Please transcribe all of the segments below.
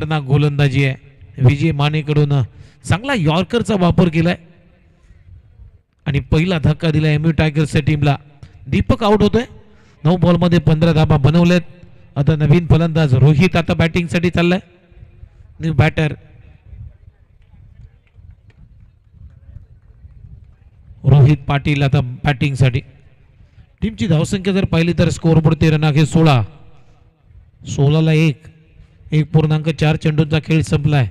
गोलंदाजी आहे विजय मानेकडून चांगला यॉर्करचा वापर केलाय आणि पहिला धक्का दिला एमयू टायगर्सच्या टीमला. दीपक आउट होतोय. 9 बॉलमध्ये 15 धाबा बनवलेत. आता नवीन फलंदाज रोहित आता बॅटिंगसाठी चाललाय. न्यू बॅटर रोहित पाटील आता बॅटिंगसाठी. टीमची धावसंख्या जर पाहिली तर स्कोअरबोर्ड 13 आहे 16. 16ला 1.4 चेंडूंचा खेळ संपलाय.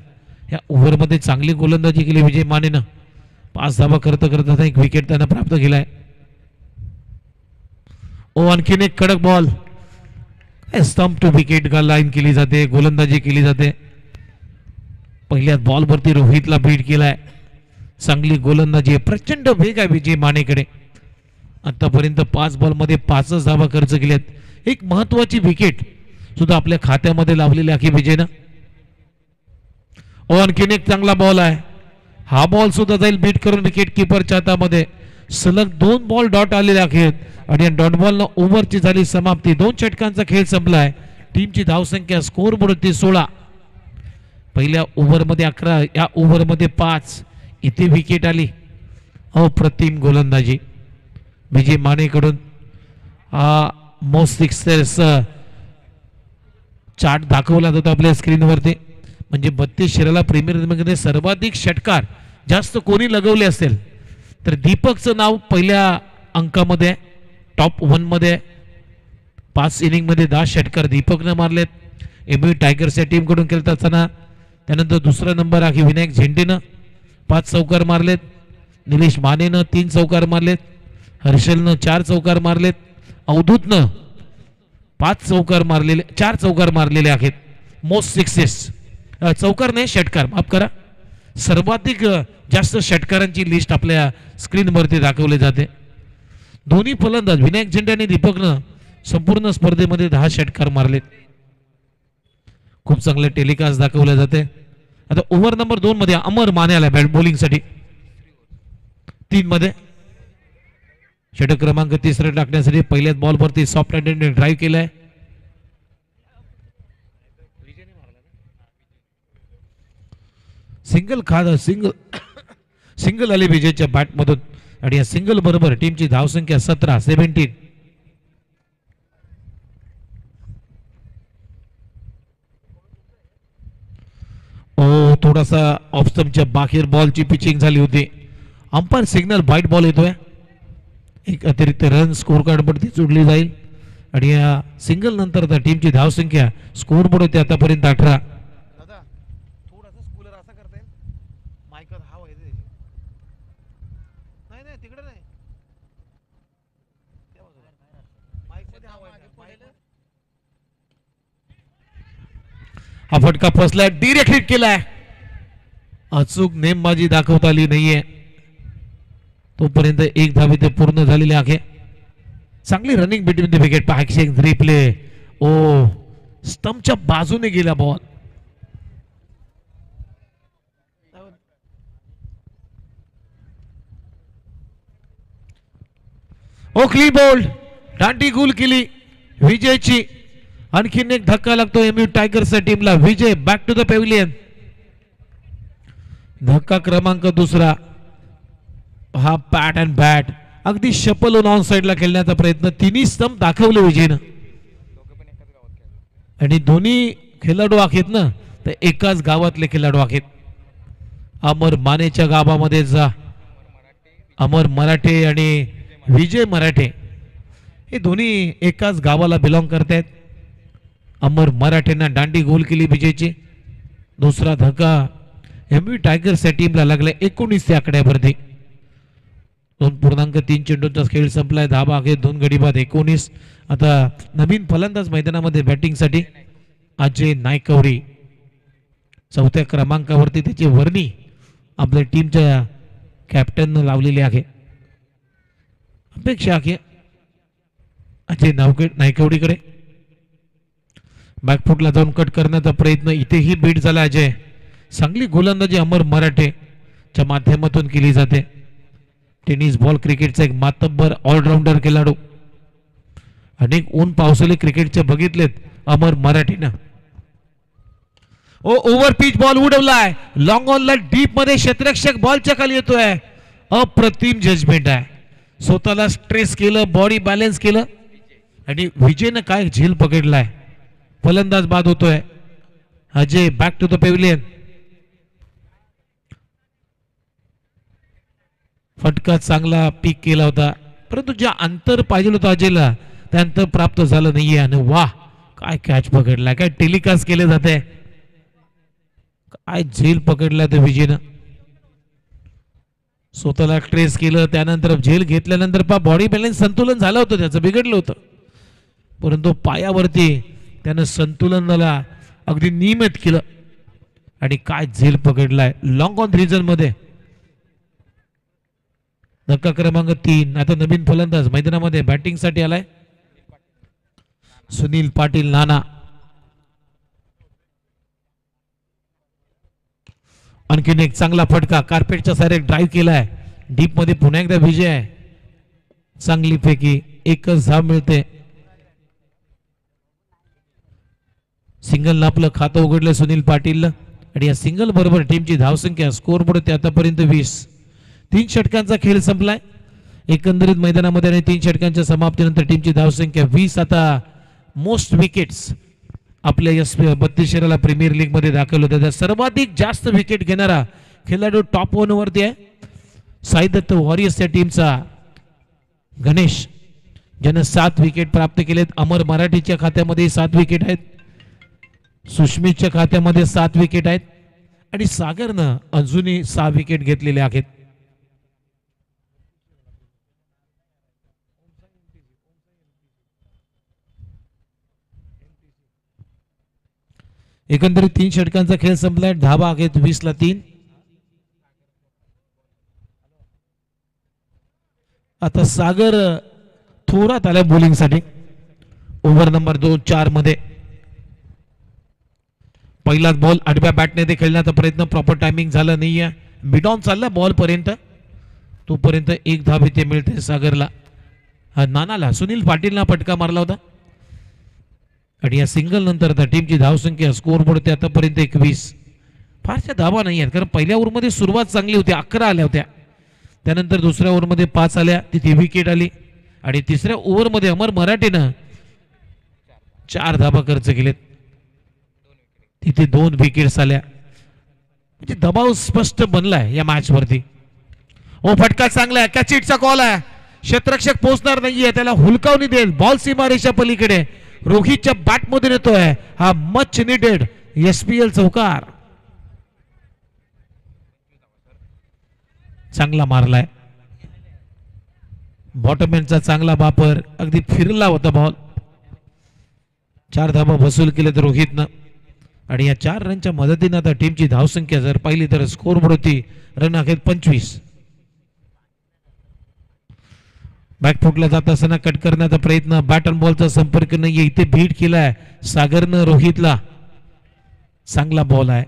या ओव्हरमध्ये चांगली गोलंदाजी केली विजय मानेनं. 5 धावा करता एक विकेट त्यानं प्राप्त केलाय. आणखीन एक कडक ball. Stump to wicket line केली जाते. गोलंदाजी केली जाते. पहिल्याच बॉलवरती रोहितला बीट केलाय. चांगली गोलंदाजी आहे. प्रचंड वेग आहे विजय मानेकडे. आतापर्यंत 5 बॉलमध्ये 5 धावा खर्च केल्यात. एक महत्वाची विकेट सुद्धा आपल्या खात्यामध्ये लावलेली आहे विजयनं. आणखीन एक चांगला बॉल आहे. हा बॉल सुद्धा जाईल बीट करून विकेट किपरच्या हातामध्ये. सलग 2 बॉल डॉट आलेले आहेत आणि या डॉट बॉलनं ओव्हरची झाली समाप्ती. 2 षटकांचा खेळ संपलाय. टीमची धावसंख्या स्कोअरबोर्ड 16. पहिल्या ओव्हरमध्ये 11, या ओव्हरमध्ये 5. इथे विकेट आली. अप्रतिम गोलंदाजी विजय मानेकडून. मोस्ट सिक्सेस चार्ट दाखवला जातो आपल्या स्क्रीनवरती. म्हणजे 32 षटकाला प्रीमियर लीगमध्ये सर्वाधिक षटकार जास्त कोणी लगवले असेल तर दीपकचं नाव पहिल्या अंकामध्ये टॉप 1 मध्ये. 5 इनिंगमध्ये 10 षटकार दीपकनं मारलेत. एमयू टायगर्सच्या टीमकडून खेळत असताना. त्यानंतर दुसरा नंबर आहे विनायक झेंडेनं 5 चौकार मारलेत. निलेश मानेनं 3 चौकार मारलेत. हर्षलनं 4 चौकार मारलेत. अवधूतनं 5 चौकार मारलेले 4 चौकार मारलेले आहेत. मोस्ट सिक्सेस चौकार नाही षटकार माफ करा. सर्वाधिक जास्त षटकारांची लिस्ट आपल्या स्क्रीनवरती दाखवली जाते. दोन्ही फलंदाज विनायक झेंडे आणि दीपकनं संपूर्ण स्पर्धेमध्ये 10 षटकार मारलेत. खूप चांगले टेलिकास्ट दाखवले जाते. आता ओव्हर नंबर 2 मध्ये अमर माने आला बॅट बॉलिंगसाठी. 3 मध्ये षटक क्रमांक 3 टाकण्यासाठी पहिल्याच बॉलवरती सॉफ्ट हँडेडने ड्राईव्ह केलाय. सिंगल आली विजयच्या बॅटमधून आणि या सिंगल बरोबर टीमची धावसंख्या 17. थोडासा ऑफ स्टंपच्या बाहेर बॉलची पिचिंग झाली होती. अंपायर सिग्नल व्हाईट बॉल येतोय. एक अतिरिक्त रन स्कोर कार्ड वरती जोडली जाईल आणि या सिंगल नंतर आता टीमची धावसंख्या स्कोर बोर्ड होते आतापर्यंत 18. हा फटका फसलाय. डिरेक्ट हिट केलाय. अचूक नेमबाजी दाखवता आली नाहीये. तोपर्यंत 1 धाव ते पूर्ण झालेले आहे. चांगली रनिंग बिटवीन द विकेट. एक रिप्ले. स्टंपच्या बाजूने गेला बॉल. ओखली बोल्ड दांडी गुल केली विजयची. आणखीन एक धक्का लागतो एमयू टायगर्सच्या टीमला. विजय बॅक टू द पॅव्हिलियन. धक्का क्रमांक 2. हा पॅट अँड बॅट अगदी शपल ऑन साइडला खेळण्याचा प्रयत्न. 3 स्टंप दाखवले विजयनं आणि दोन्ही खेळाडू आहेत ना तर एकाच गावातले खेळाडू आहेत. अमर मानेच्या गावामध्ये जा अमर मराठे आणि विजय मराठे हे दोन्ही एकाच गावाला बिलॉंग करतात. अमर मराठेंना दांडी गोल केली विजयची. दुसरा धक्का एमयू टायगर्सच्या टीमला लागला 19 आकड्यावरती. 2.3 चेंडूंचा खेळ संपलाय. धाबा आहे 2 गडी बाद 19. आता नवीन फलंदाज मैदानामध्ये बॅटिंगसाठी अजय नायकवडी. 4थ्या क्रमांकावरती त्याची वर्णी आपल्या टीमच्या कॅप्टननं लावलेली आहे. अपेक्षा आहे अजय नायकवडीकडे. बॅकफुटला जाऊन कट करण्याचा प्रयत्न. इथेही बीट झाला अजय. चांगली गोलंदाजी अमर मराठेच्या माध्यमातून केली जाते. टेनिस बॉल क्रिकेटचा एक मातब्बर ऑलराऊंडर खेळाडू. अनेक ऊन पावसाळे क्रिकेटचे बघितलेत अमर मराठेनं. ओव्हर पिच बॉल उडवलाय लॉंग ऑनला डीप मध्ये क्षेत्ररक्षक बॉलच्या खाली येतोय. अप्रतिम जजमेंट आहे. स्वतःला स्ट्रेस केलं बॉडी बॅलन्स केलं आणि विजयनं काय झेल पकडलाय. फलंदाज बाद होतोय. Ajay back to the pavilion. फटका चांगला पीक केला होता परंतु जे अंतर पाहिजे होतं अजयला ते अंतर प्राप्त झालं नाहीये. आणि वाह काय कॅच पकडलाय. काय टेलिकास्ट केले जाते. काय झेल पकडलाय त्या विजयनं. स्वतःला ट्रेस केलं त्यानंतर झेल घेतल्यानंतर बॉडी बॅलन्स संतुलन झालं होतं त्याचं बिघडलं होतं परंतु पायावरती त्यानं संतुलनाला अगदी नियमित केलं आणि काय झेल पकडलाय. लॉंग ऑन रिजन मध्ये धक्का क्रमांक 3. आता नवीन फलंदाज मैदानामध्ये बॅटिंग साठी आलाय सुनील पाटील नाना. आणखीन एक चांगला फटका कार्पेटच्या सारे ड्राईव्ह केलाय डीप मध्ये. पुन्हा एकदा विजय आहे. चांगली पैकी एकच धाव मिळते. सिंगल आपलं खातं उघडलं सुनील पाटील आणि या सिंगल बरोबर टीमची धावसंख्या स्कोर बोर्ड आतापर्यंत 20. 3 षटकांचा खेळ संपलाय एकंदरीत मैदानामध्ये आणि 3 षटकांच्या समाप्तीनंतर टीमची धावसंख्या 20. आता मोस्ट विकेट्स आपल्या या 32 शहराला प्रीमियर लीग मध्ये दाखल होत्या. सर्वाधिक जास्त विकेट घेणारा खेळाडू टॉप 1 वरती आहे. साई दत्त वॉरियर्स या टीमचा गणेश ज्यानं 7 विकेट प्राप्त केलेत. अमर मराठीच्या खात्यामध्ये 7 विकेट आहेत. सुष्मितच्या खात्यामध्ये 7 विकेट आहेत आणि सागरनं अजूनही 6 विकेट घेतलेले आहेत. एकंदरीत 3 षटकांचा खेळ संपलाय. धावा आहेत 20-3. आता सागर थोरात आलाय बॉलिंग साठी ओव्हर नंबर 2-4 मध्ये. पहिलाच बॉल आडव्या बॅटने ते खेळण्याचा प्रयत्न प्रॉपर टायमिंग झालं नाहीये. मिड ऑन चालला बॉल पर्यंत तोपर्यंत 1 धाव इथे मिळते सागरला. नानाला सुनील पाटीलला फटका मारला होता आणि या सिंगल नंतर आता टीमची धावसंख्या स्कोर बोर्ड आतापर्यंत 21. फारशा धावा नाही आहेत कारण पहिल्या ओव्हरमध्ये सुरुवात चांगली होती 11 आल्या होत्या. त्यानंतर दुसऱ्या ओव्हरमध्ये 5 आल्या तिथे विकेट आली आणि तिसऱ्या ओव्हरमध्ये अमर मराठीनं 4 धावा खर्च केलेत तिथे 2 विकेट्स आल्या. म्हणजे दबाव स्पष्ट बनलाय या मॅच वरती. फटका चांगला आहे. कॅचिटचा कॉल आहे. क्षेत्ररक्षक पोहोचणार नाहीये त्याला हुलकावणी देईल. बॉल सीमारेषा पलीकडे रोहितच्या बॅट मधून येतोय हा मच निडेड एसपीएल चौकार. चांगला मारलाय. बॉटमॅनचा चांगला वापर अगदी फिरला होता बॉल. 4 धावा वसूल केलेत रोहितनं आणि या 4 रनच्या मदतीने आता टीमची धावसंख्या जर पाहिली तर स्कोर बोर्ड होती रन आहेत 25. बॅकफुटला जात असताना कट करण्याचा प्रयत्न. बॅट अँड बॉलचा संपर्क नाहीये. इथे बीट केलाय सागरनं रोहितला. चांगला बॉल आहे.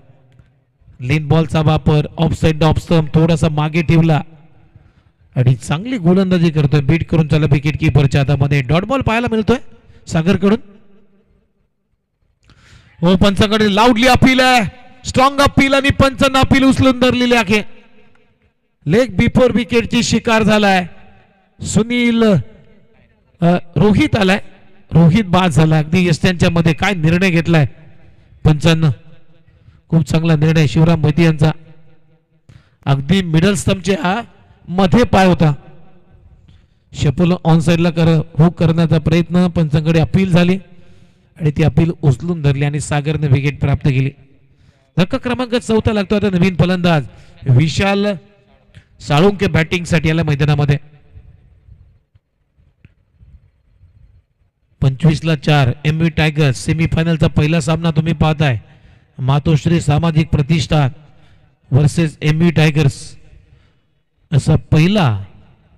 लेन बॉलचा वापर ऑफ साइड ऑफ स्टंप थोडासा मागे ठेवला आणि चांगली गोलंदाजी करतोय. बीट करून चला विकेट किपरच्या हातामध्ये. डॉट बॉल पाहायला मिळतोय सागर कडून. पंचाकडे लाऊडली अपील आहे. स्ट्रॉंग अपील आणि पंचांना अपील उचलून धरलेले आहे. लेग बिफोर विकेटची शिकार झालाय. सुनील रोहित आलाय. रोहित बाद झाला. अगदी यष्ट्यांच्या मध्ये काय निर्णय घेतलाय पंचांना. खूप चांगला निर्णय शिवराम मोहिते यांचा. अगदी मिडल स्टंपच्या मध्ये पाय होता. शपल ऑन साइडला हुक करण्याचा प्रयत्न. पंचांकडे अपील झाली आणि ती अपील उचलून धरली आणि सागरने विकेट प्राप्त केली. धक्का क्रमांक 4 लागतो आता नवीन फलंदाज विशाल साळुंके बॅटिंग साठी आला मैदानामध्ये. 25-4 एमव्ही टायगर्स सेमीफायनलचा पहिला सामना तुम्ही पाहताय. मातोश्री सामाजिक प्रतिष्ठान वर्सेस एमव्ही टायगर्स असा पहिला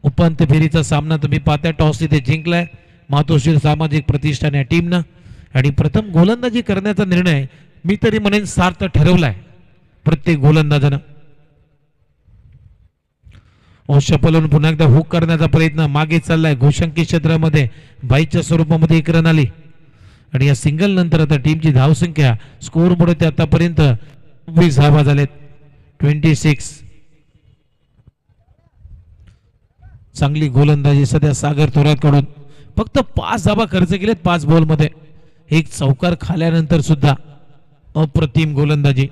उपांत्य फेरीचा सामना तुम्ही पाहताय. टॉस इथे जिंकलाय मातोश्री सामाजिक प्रतिष्ठान या टीमनं आणि प्रथम गोलंदाजी करण्याचा निर्णय मी तरी म्हणेन सार्थ ठरवलाय प्रत्येक गोलंदाजानं. शपलून पुन्हा एकदा हुक करण्याचा प्रयत्न. मागे चाललाय घोषंकी क्षेत्रामध्ये बाईच्या स्वरूपामध्ये 1 रन आली आणि या सिंगल नंतर आता टीमची धावसंख्या स्कोर मुळे आतापर्यंत 20 धावा झालेत. 26. चांगली गोलंदाजी सध्या सागर थोरात कडून. फक्त 5 धावा खर्च केलेत 5 बॉल मध्ये. एक चौकार खाल्यानंतर सुद्धा अप्रतिम गोलंदाजी.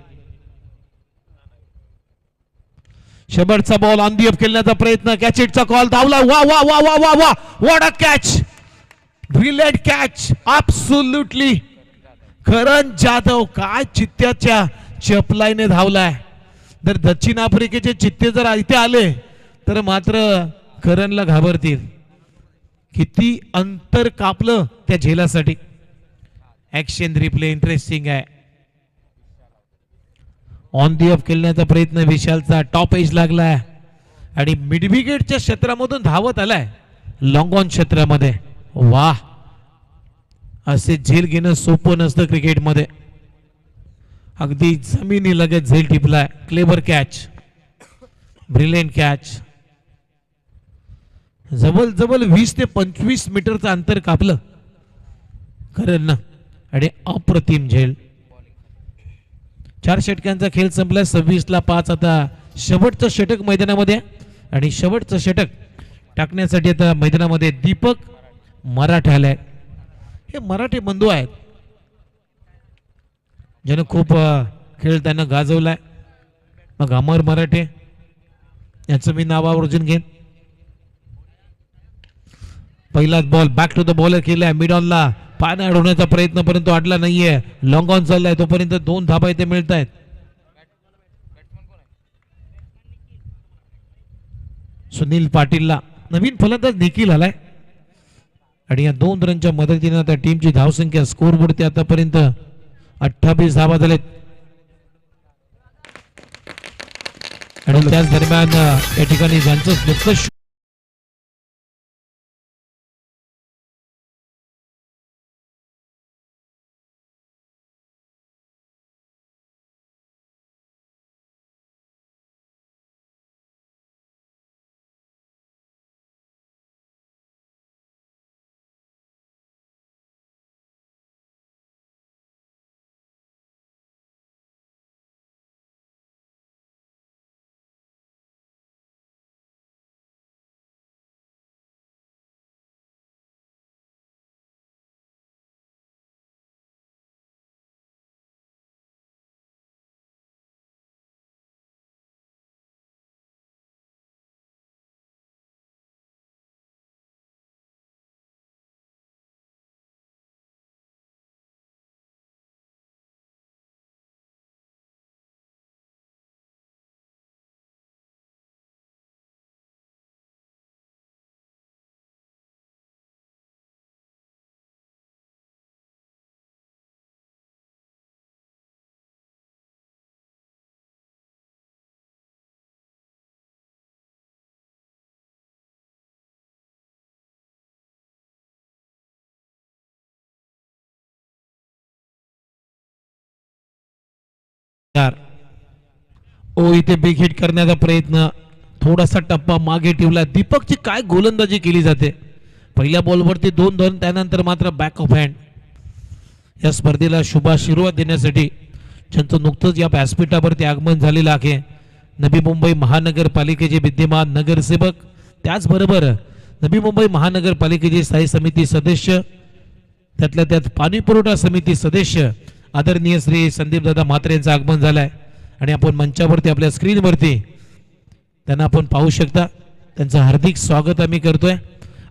शेवटचा बॉल ऑन दी अप खेळण्याचा प्रयत्न. कॅच इटचा कॉल. धावला. वा वा वा वा वा वा what a catch. Brilliant catch. Absolutely. Karan Jadhav काय चित्त्याच्या चपलाईने धावलाय. जर दक्षिण आफ्रिकेचे चित्ते जर इथे आले तर मात्र करणला घाबरतील. किती अंतर कापलं त्या झेलासाठी. ऍक्शन रिप्ले इंटरेस्टिंग आहे. ऑन दी ऑफ खेळण्याचा प्रयत्न विशालचा. टॉप एज लागलाय आणि मिड विकेटच्या क्षेत्रामधून धावत आलाय लॉंग ऑन क्षेत्रामध्ये. वाह, असे झेल घेणं सोपं नसतं क्रिकेटमध्ये. अगदी जमिनी लगत झेल टिपलाय. Clever catch. Brilliant catch. जवळ जवळ 20 ते 25 मीटरचं अंतर कापलं करण आणि अप्रतिम झेल. 4 षटकांचा खेळ संपला. 26-5 आता शेवटचं षटक मैदानामध्ये आणि शेवटचं षटक टाकण्यासाठी आता मैदानामध्ये दीपक मराठे आले. हे मराठे बंधू आहेत ज्यानं खूप खेळ त्यांना गाजवलाय. मग अमर मराठे याचं मी नाव आवर्जून घेईन. पहिलाच ball back to the bowler केलाय. मिड ऑनला पान अडवण्याचा प्रयत्न परंतु अडला नाहीये. लॉंग ऑन चाललाय तोपर्यंत 2 धाबा इथे मिळत आहेत. सुनील पाटीलला नवीन फलंदाज निखिल आलाय आणि या 2 रनच्या मदतीने आता टीमची धावसंख्या स्कोर बोर्डते आतापर्यंत 28 धावा झालेत. आणि त्याच दरम्यान या ठिकाणी ज्यांचं नुकतंच इथे बिग हिट करण्याचा प्रयत्न. थोडासा टप्पा मागे ठेवला. दीपकची काय गोलंदाजी केली जाते. पहिल्या बॉलवरती 2 रन त्यानंतर मात्र बॅक ऑफ हँड. या स्पर्धेला शुभ सुरुवात देण्यासाठी ज्यांचं नुकतंच या व्यासपीठावरती आगमन झालेलं आहे नवी मुंबई महानगरपालिकेचे विद्यमान नगरसेवक त्याचबरोबर नवी मुंबई महानगरपालिकेचे स्थायी समिती सदस्य त्यातल्या त्यात पाणी पुरवठा समिती सदस्य आदरणीय श्री संदीपदादा म्हात्रे यांचं आगमन झालंय आणि आपण मंचावरती आपल्या स्क्रीनवरती त्यांना आपण पाहू शकता. त्यांचं हार्दिक स्वागत आम्ही करतोय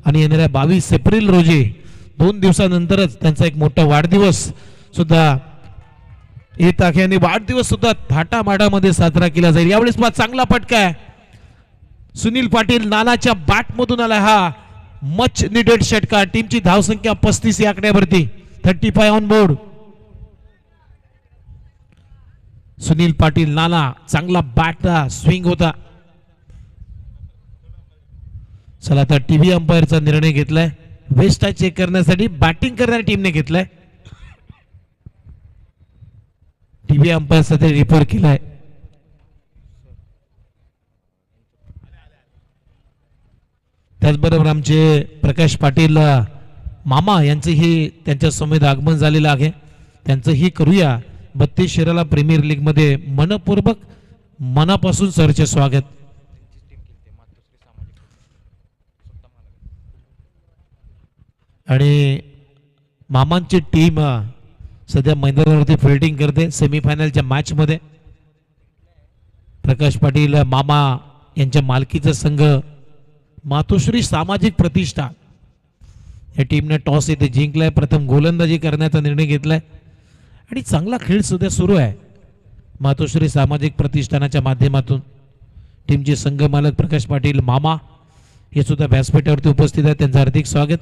आणि येणाऱ्या 22 एप्रिल रोजी 2 दिवसानंतरच त्यांचा एक मोठा वाढदिवस सुद्धा येत आहे आणि वाढदिवस सुद्धा थाटामाटामध्ये साजरा केला जाईल. यावेळेस चांगला फटका आहे. सुनील पाटील नानाच्या बॅट मधून आला हा मच निडेड षटकार. टीमची धावसंख्या 35 या आकड्यावरती. 35 ऑन बोर्ड. सुनील पाटील नाना चांगला बॅटचा स्विंग होता. चला आता टीव्ही अंपायरचा निर्णय घेतलाय. वेस्ट चेक करण्यासाठी बॅटिंग करणाऱ्या टीमने घेतलाय. टीव्ही अंपायर साठी रिपोर्ट केलाय. त्याचबरोबर आमचे प्रकाश पाटील मामा यांचं हे त्यांच्या समेत आगमन झालेलं आहे. त्यांचं ही करूया 32 शिराला प्रीमियर लीग मध्ये मनपूर्वक मनापासून सरचे स्वागत. आणि मामांची टीम सध्या मैदानावरती फिल्डिंग करते सेमीफायनलच्या मॅच मध्ये. प्रकाश पाटील मामा यांच्या मालकीचा संघ मातोश्री सामाजिक प्रतिष्ठा या टीमने टॉस इथे जिंकलाय. प्रथम गोलंदाजी करण्याचा निर्णय घेतलाय आणि चांगला खेळ सुद्धा सुरू आहे. मातोश्री सामाजिक प्रतिष्ठानाच्या माध्यमातून टीमचे संघ मालक प्रकाश पाटील मामा हे सुद्धा व्यासपीठावरती उपस्थित आहेत. त्यांचं हार्दिक स्वागत.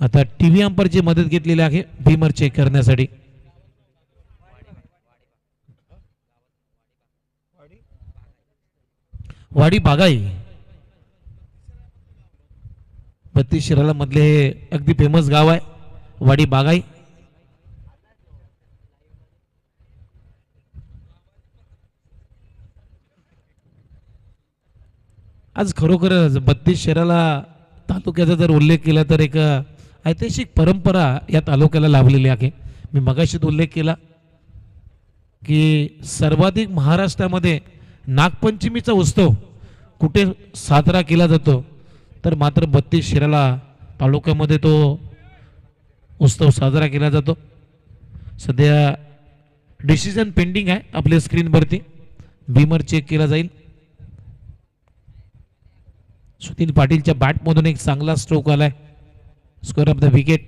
आता टीव्ही अंपरची मदत घेतलेली आहे बीमर चेक करण्यासाठी. वाडी बागाई 32 शिराला मधले हे अगदी फेमस गाव आहे वाडी बागाई. आज खरोखर 32 शहराला तालुक्याचा जर उल्लेख केला तर एक ऐतिहासिक परंपरा या तालुक्याला लाभलेली आहे. मी मगाशीच उल्लेख केला की सर्वाधिक महाराष्ट्रामध्ये नागपंचमीचा उत्सव कुठे साजरा केला जातो तर मात्र 32 शिराला तालुक्यामध्ये तो उत्सव साजरा केला जातो. सध्या डिसिजन पेंडिंग आहे आपल्या स्क्रीनवरती. बीमर चेक केला जाईल. सुनील पाटीलच्या बॅटमधून एक चांगला स्ट्रोक आलाय. Score of the wicket.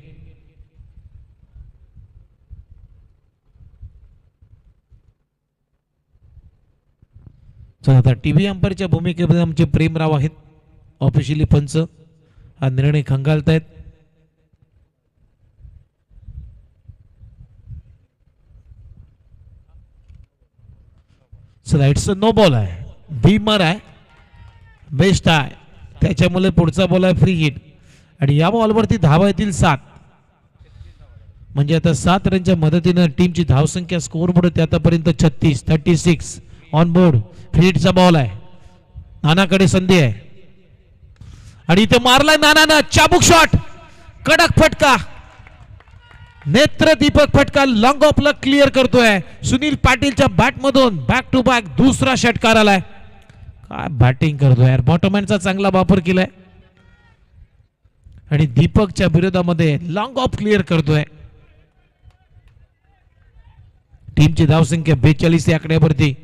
चला आता टीव्ही अंपायरच्या भूमिकेमध्ये आमचे प्रेमराव आहेत. ऑफिशियली पंच हा निर्णय खंगालतायत. चला इट्स अ नो बॉल आहे. बीमर आहे. बेस्ट आहे. त्याच्यामुळे पुढचा बॉल आहे फ्री हिट आणि या बॉलवरती धावा येतील 7. म्हणजे आता 7 रनच्या मदतीने टीमची धावसंख्या स्कोअर बोर्ड आतापर्यंत 36 ऑन बोर्ड. फ्री हिटचा बॉल आहे. नानाकडे संधी आहे आणि इथे मारलाय नानानं चाबुक शॉट. कडक फटका. नेत्र दीपक फटका लॉंग ऑफला क्लिअर करतोय. सुनील पाटीलच्या बॅटमधून बॅक टू बॅक दुसरा षटकार आलाय. काय बॅटिंग करतोय यार. बॉटमॅनचा चांगला वापर केलाय आणि दीपकच्या विरोधामध्ये लॉंग ऑफ क्लिअर करतोय. टीमची धावसंख्या 42 या आकड्यावरती.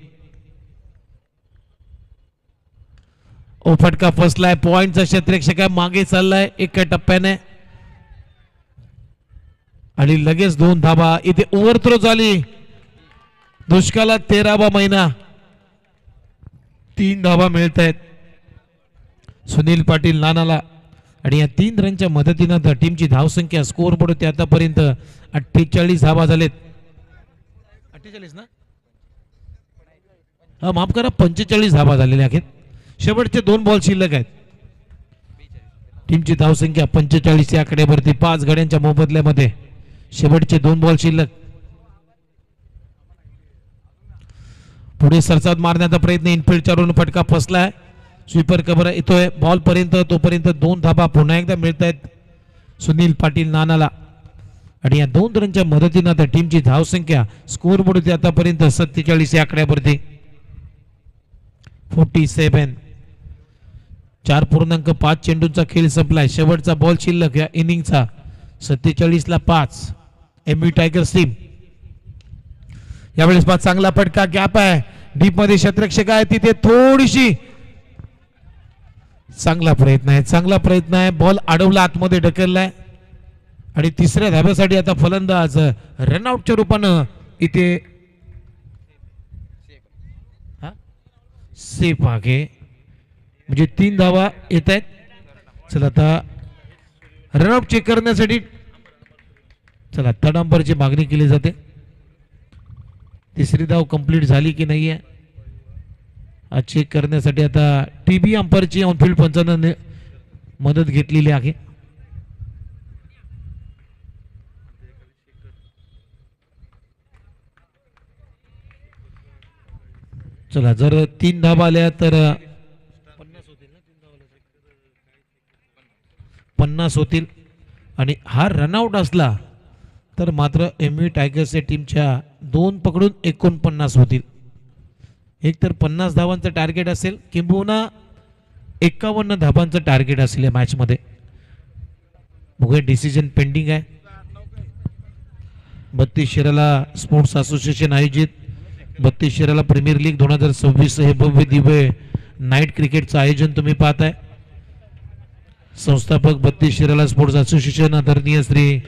ओ फटका फसलाय. पॉइंटचा क्षेत्ररक्षक मागे चाललाय एका टप्प्याने आणि लगेच 2 धाबा. इथे ओव्हरथ्रो झाली. दुष्काळात 13वा महिना. 3 धाबा मिळत आहेत सुनील पाटील नानाला आणि या 3 रनच्या मदतीनं टीमची धावसंख्या स्कोअर बोर्ड ते आतापर्यंत 48 धाबा झालेत. 48 ना हा माफ करा 45 धाबा झालेल्या आहेत. शेवटचे 2 बॉल शिल्लक आहेत. टीमची धावसंख्या 45 या आकड्यावरती. 5 गड्यांच्या मोबदल्यामध्ये शेवटचे 2 बॉल शिल्लक. पुढे सरसाद मारण्याचा प्रयत्न. इनफिल्डच्या रून फटका फसलाय. स्वीपर कव्हर येतोय बॉल पर्यंत. तोपर्यंत 2 धाबा पुन्हा एकदा मिळत आहेत सुनील पाटील नानाला आणि या 2 रनच्या मदतीनं आता टीमची धावसंख्या स्कोअर बोर्ड आतापर्यंत 47 या आकड्यावरती. 47. 4.5 चेंडूंचा खेळ संपलाय. शेवटचा बॉल शिल्लक या इनिंगचा. 47 ला 5. एमव्ही टायगर्स टीम यावेळेस चांगला फटका. गॅप आहे. डीप मध्ये क्षेत्ररक्षक आहे तिथे थोडीशी. चांगला प्रयत्न आहे. बॉल अडवला आतमध्ये ढकललाय आणि तिसऱ्या धाब्यासाठी आता फलंदाज रनआउटच्या रूपानं इथे सेफ आहे. म्हणजे 3 धावा येत आहेत. चला आता रनआउट चेक करण्यासाठी चला थर्ड अंपायरची मागणी केली जाते. तिसरी धाव कंप्लीट झाली की नाहीये चेक करण्यासाठी आता टीबी अंपायरची ऑनफिल्ड पंचानं मदत घेतलेली आहे. चला जर 3 धावा आल्या तर 50 होतील. आणि हा रनआउट असला तर मात्र एम व्ही टायगर्स या टीमच्या 2 पकडून 49 होतील. एक तर 50 धावांचं टार्गेट असेल किंबहुना 51 धावांचं टार्गेट असेल या मॅचमध्ये. बघूया, डिसिजन पेंडिंग आहे. 32 शिराला स्पोर्ट्स असोसिएशन आयोजित 32 शिराला प्रीमियर लीग 2026 हे भव्य दिव्य नाईट क्रिकेटचं आयोजन तुम्ही पाहताय. संस्थापक 32 शिराला स्पोर्ट्स असोसिएशन आदरणीय श्री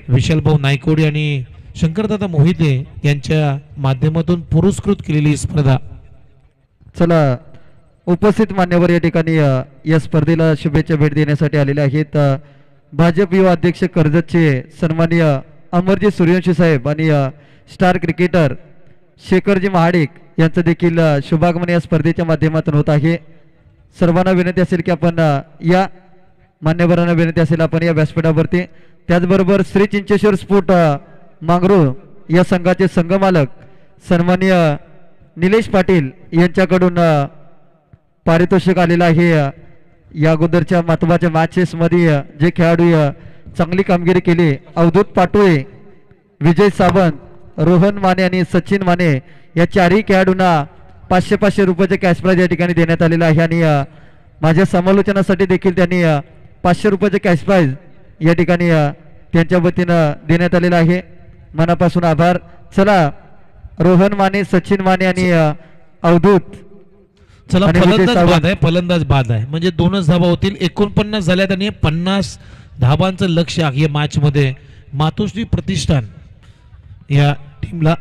विशाल भाऊ नायकोडे आणि शंकरदादा मोहिते यांच्या माध्यमातून पुरस्कृत केलेली ही स्पर्धा. चला, उपस्थित मान्यवर या ठिकाणी या स्पर्धेला शुभेच्छा भेट देण्यासाठी आलेले आहेत. भाजप युवा अध्यक्ष कर्जतचे सन्माननीय अमरजी सूर्यवंशी साहेब आणि स्टार क्रिकेटर शेखरजी महाडिक यांचं देखील शुभागमन या स्पर्धेच्या माध्यमातून होत आहे. सर्वांना विनंती असेल की आपण या मान्यवरांना विनंती असेल आपण या व्यासपीठावरती. त्याचबरोबर श्री चिंचेश्वर स्पोर्ट मांगरूळ या संघाचे संघमालक सन्माननीय निलेश पाटील यांच्याकडून पारितोषिक आलेलं आहे. या अगोदरच्या महत्त्वाच्या मॅचेसमध्ये जे खेळाडू चांगली कामगिरी केली, अवधूत पाटोळे, विजय सावंत, रोहन माने आणि सचिन माने या चारही खेळाडूंना 500 रुपयाचे कॅश प्राइज या ठिकाणी देण्यात आलेलं आहे. आणि माझ्या समालोचनासाठी देखील त्यांनी 500 रुपयाचे कॅश प्राइज या ठिकाणी त्यांच्या वतीनं देण्यात आलेलं आहे. मनापासून आभार. चला, रोहन माने, सचिन माने आणि अवधूत. चला, फलंदाज बाद आहे म्हणजे 2च धावा होतील. 49 झाल्यात आणि 50 धावांचं लक्ष या मॅच मध्ये मातोश्री प्रतिष्ठान या टीमला,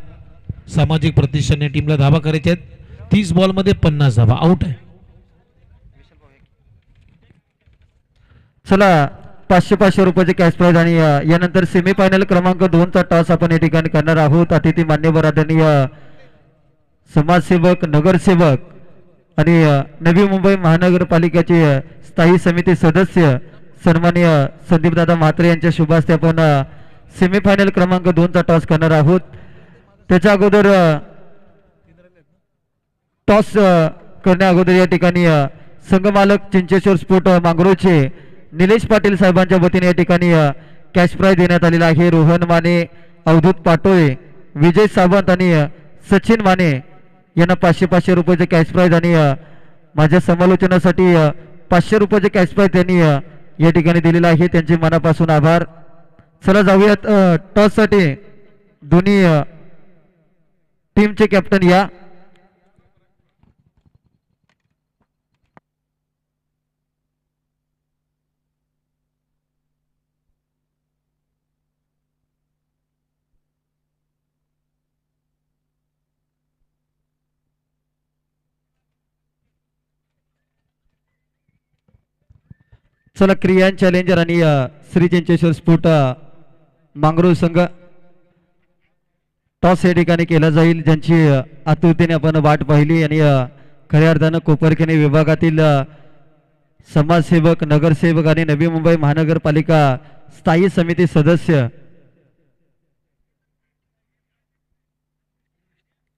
सामाजिक प्रतिष्ठान या टीमला धावा करायच्या आहेत. 30 बॉल मध्ये 50 धावा, आउट आहे. चला, 500 रुपयाचे कॅश प्राइज आणि यानंतर सेमीफायनल क्रमांक 2 चा टॉस आपण या ठिकाणी करणार आहोत. अतिथी मान्यवर आदरणीय समाजसेवक, नगरसेवक आणि नवी मुंबई महानगरपालिकेचे स्थायी समिती सदस्य सन्माननीय संदीपदादा म्हात्रे यांच्या शुभ हस्ते आपण सेमीफायनल क्रमांक 2 चा टॉस करणार आहोत. त्याच्या अगोदर टॉस करण्या अगोदर या ठिकाणी संघमालक चिंचेश्वर स्पोर्ट मांगरूळचे निलेश पाटील साहेबांच्या वतीने या ठिकाणी कॅश प्राइज देण्यात आलेला आहे. रोहन माने, अवधूत पाटोळे, विजय सावंत आणि सचिन माने यांना 500 रुपयाचे कॅश प्राइज आणि माझ्या समालोचनासाठी 500 रुपयाचे कॅश प्राइज त्यांनी या ठिकाणी दिलेला आहे. त्यांचे मनापासून आभार. चला जाऊयात टॉस साठी. दोन्ही टीमचे कॅप्टन या. चला, क्रियान चॅलेंजर आणि श्री चिंचेश्वर स्फोट मांगरूळ संघ टॉस या ठिकाणी केला जाईल, ज्यांची आतुरतेने आपण वाट पाहिली. आणि खऱ्या अर्थानं कोपरखेने विभागातील समाजसेवक, नगरसेवक आणि नवी मुंबई महानगरपालिका स्थायी समिती सदस्य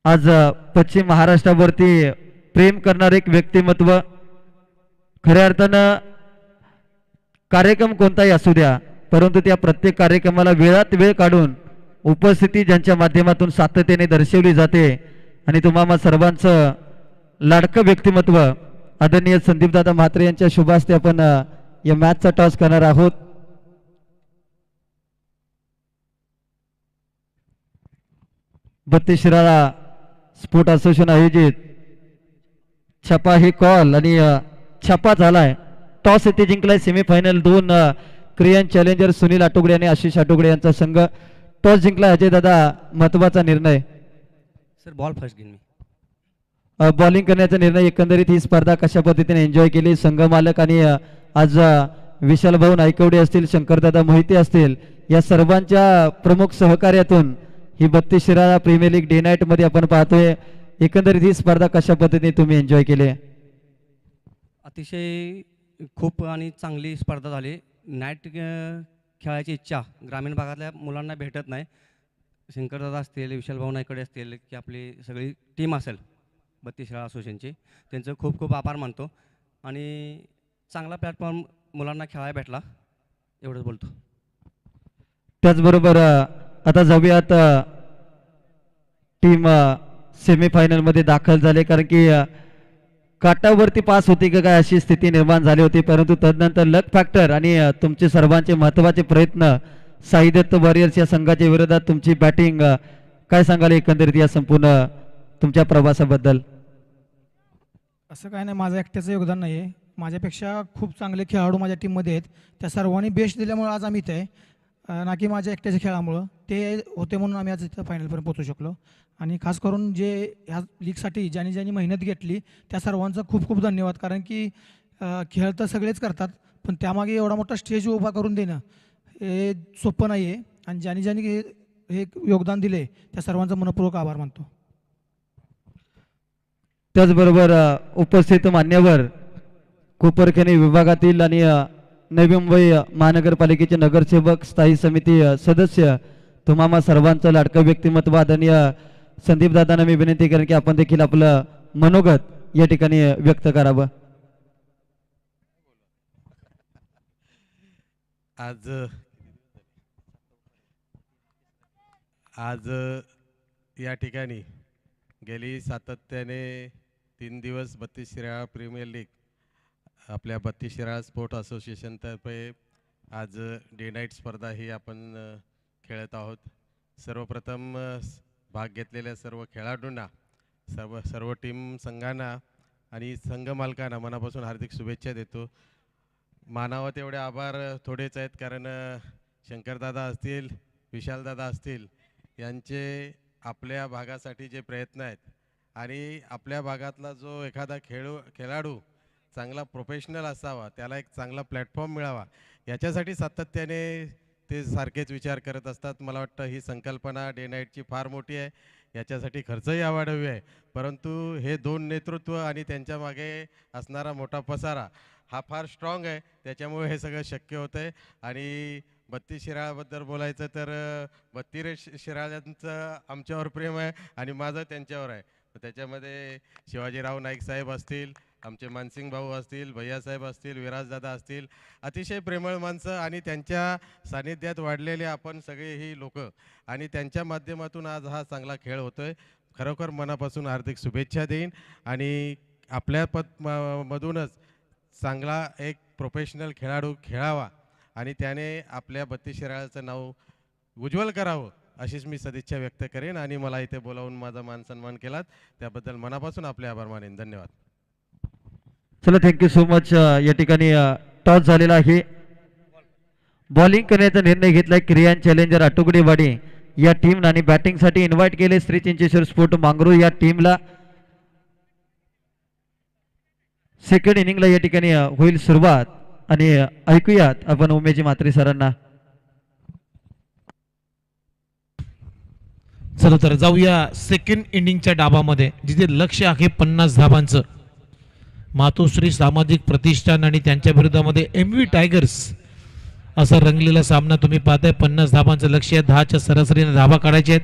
आज पश्चिम महाराष्ट्रावरती प्रेम करणारे एक व्यक्तिमत्व. खऱ्या अर्थानं कार्यक्रम कोणताही असू द्या, परंतु त्या प्रत्येक कार्यक्रमाला वेळात वेळ काढून उपस्थिती ज्यांच्या माध्यमातून सातत्याने दर्शवली जाते आणि तुम्हाला सर्वांचं लाडकं व्यक्तिमत्व आदरणीय संदीपदादा म्हात्रे यांच्या शुभ हस्ते आपण या मॅचचा टॉस करणार आहोत. बत्तीस शिराळा स्पोर्ट असोसिएशन आयोजित छापा हे कॉल आणि छापा झालाय. टॉस येथे जिंकलाय. सेमीफायनल 2 क्रियन चॅलेंजर सुनील आटोगडे आणि आशिष आटोगडे यांचा संघ टॉस जिंकला. अजय दादा, महत्वाचा निर्णय. सर, बॉल फर्स्ट घेईन मी. बॉलिंग करण्याचा निर्णय. एकंदरीत ही स्पर्धा कशा पद्धतीने एन्जॉय केली संघ मालक आणि आज विशाल भाऊ नायकवडे असतील, शंकरदादा मोहिते असतील, या सर्वांच्या प्रमुख सहकार्यातून ही 32 Shirala premier league day night मध्ये आपण पाहतोय. एकंदरीत ही स्पर्धा कशा पद्धतीने तुम्ही एन्जॉय केली? अतिशय खूप आणि चांगली स्पर्धा झाली. नाईट खेळायची इच्छा ग्रामीण भागातल्या मुलांना भेटत नाही. शंकरदादा असतील, विशाल भाऊ नायकडे असतील, की आपली सगळी टीम असेल 32 शिराळा असोसिएशनची, त्यांचं खूप खूप आभार मानतो. आणि चांगला प्लॅटफॉर्म मुलांना खेळायला भेटला, एवढंच बोलतो. त्याचबरोबर आता जाऊयात टीम सेमीफायनलमध्ये दाखल झाले, कारण की काटावरती पास होती का काय अशी स्थिती निर्माण झाली होती, परंतु तदनंतर लक फॅक्टर आणि तुमचे सर्वांचे महत्त्वाचे प्रयत्न साई दत्त वॉरियर्स या संघाच्या विरोधात तुमची बॅटिंग, काय सांगाल एकंदरीत या संपूर्ण तुमच्या प्रवासाबद्दल? असं काय नाही, माझं एकट्याचं योगदान नाही आहे. माझ्यापेक्षा खूप चांगले खेळाडू माझ्या टीममध्ये आहेत. त्या सर्वांनी बेस्ट दिल्यामुळे आज आम्ही इथे आहे, ना की माझ्या एकट्याच्या खेळामुळं. ते होते म्हणून आम्ही आज इथं फायनलपर्यंत पोहोचू शकलो. आणि खास करून जे ह्या लीगसाठी ज्यांनी ज्यांनी मेहनत घेतली त्या सर्वांचा खूप खूप धन्यवाद. कारण की खेळ तर सगळेच करतात, पण त्यामागे एवढा मोठा स्टेज उभा करून देणं हे सोपं नाही आहे. आणि ज्यांनी ज्यांनी हे योगदान दिले त्या सर्वांचा मनपूर्वक आभार मानतो. त्याचबरोबर उपस्थित मान्यवर कोपरखैनी विभागातील आणि नवी मुंबई महानगरपालिकेचे नगरसेवक, स्थायी समिती सदस्य, तुम्हा सर्वांचं लाडकं व्यक्तिमत्व आदरणीय संदीप दादांना मी विनंती करेन की आपण देखील आपलं मनोगत या ठिकाणी व्यक्त करावं. आज या ठिकाणी गेली सातत्याने 3 दिवस 32 शिराळा प्रीमियर लीग आपल्या 32 शिराळा स्पोर्ट असोसिएशनतर्फे आज डे नाईट स्पर्धा ही आपण खेळत आहोत. सर्वप्रथम भाग घेतलेल्या सर्व खेळाडूंना, सर्व टीम संघांना आणि संघ मालकांना मनापासून हार्दिक शुभेच्छा देतो. मानावं तेवढे आभार थोडेच आहेत, कारण शंकरदादा असतील, विशालदादा असतील, यांचे आपल्या भागासाठी जे प्रयत्न आहेत आणि आपल्या भागातला जो एखादा खेळाडू चांगला प्रोफेशनल असावा, त्याला एक चांगला प्लॅटफॉर्म मिळावा, याच्यासाठी सातत्याने ते सारखेच विचार करत असतात. मला वाटतं ही संकल्पना डे नाईटची फार मोठी आहे, याच्यासाठी खर्चही अवाढव्य आहे, परंतु हे दोन नेतृत्व आणि त्यांच्या मागे असणारा मोठा पसारा हा फार स्ट्रॉंग आहे, त्याच्यामुळे हे सगळं शक्य होतं आहे. आणि 32 शिराळ्याबद्दल बोलायचं तर 32 शिराळ्यांचं आमच्यावर प्रेम आहे आणि माझं त्यांच्यावर आहे. त्याच्यामध्ये शिवाजीराव नाईक साहेब असतील, आमचे मानसिंग भाऊ असतील, भैयासाहेब असतील, विराजदादा असतील, अतिशय प्रेमळ माणसं आणि त्यांच्या सानिध्यात वाढलेले आपण सगळे ही लोक आणि त्यांच्या माध्यमातून आज हा चांगला खेळ होतो आहे. खरोखर मनापासून हार्दिक शुभेच्छा देईन आणि आपल्या मधूनच चांगला एक प्रोफेशनल खेळाडू खेळावा आणि त्याने आपल्या 32 शिराळ्याचं नाव उज्ज्वल करावं अशीच मी सदिच्छा व्यक्त करेन. आणि मला इथे बोलावून माझा मान सन्मान केलात त्याबद्दल मनापासून आपले आभार मानेन. धन्यवाद. चला, थँक्यू सो मच. या ठिकाणी टॉस झालेला आहे. बॉलिंग करण्याचा निर्णय घेतलाय क्रियान चॅलेंजर आटुगडेवाडी या टीम आणि बॅटिंगसाठी इन्व्हाइट केले श्री चिंचेश्वर स्पोर्ट मांगरू या टीमला. सेकंड इनिंगला या ठिकाणी होईल सुरुवात आणि ऐकूयात आपण उमेश म्हात्रे सरांना. चला तर जाऊया सेकंड इनिंगच्या डाबामध्ये, जिथे लक्ष आहे 50 धाबांचं. मातोश्री सामाजिक प्रतिष्ठान आणि त्यांच्या विरोधामध्ये MV टायगर्स असा रंगलेला सामना तुम्ही पाहताय. 50 धाबांचं लक्ष आहे, 10च्या सरासरीने धाबा काढायचे आहेत.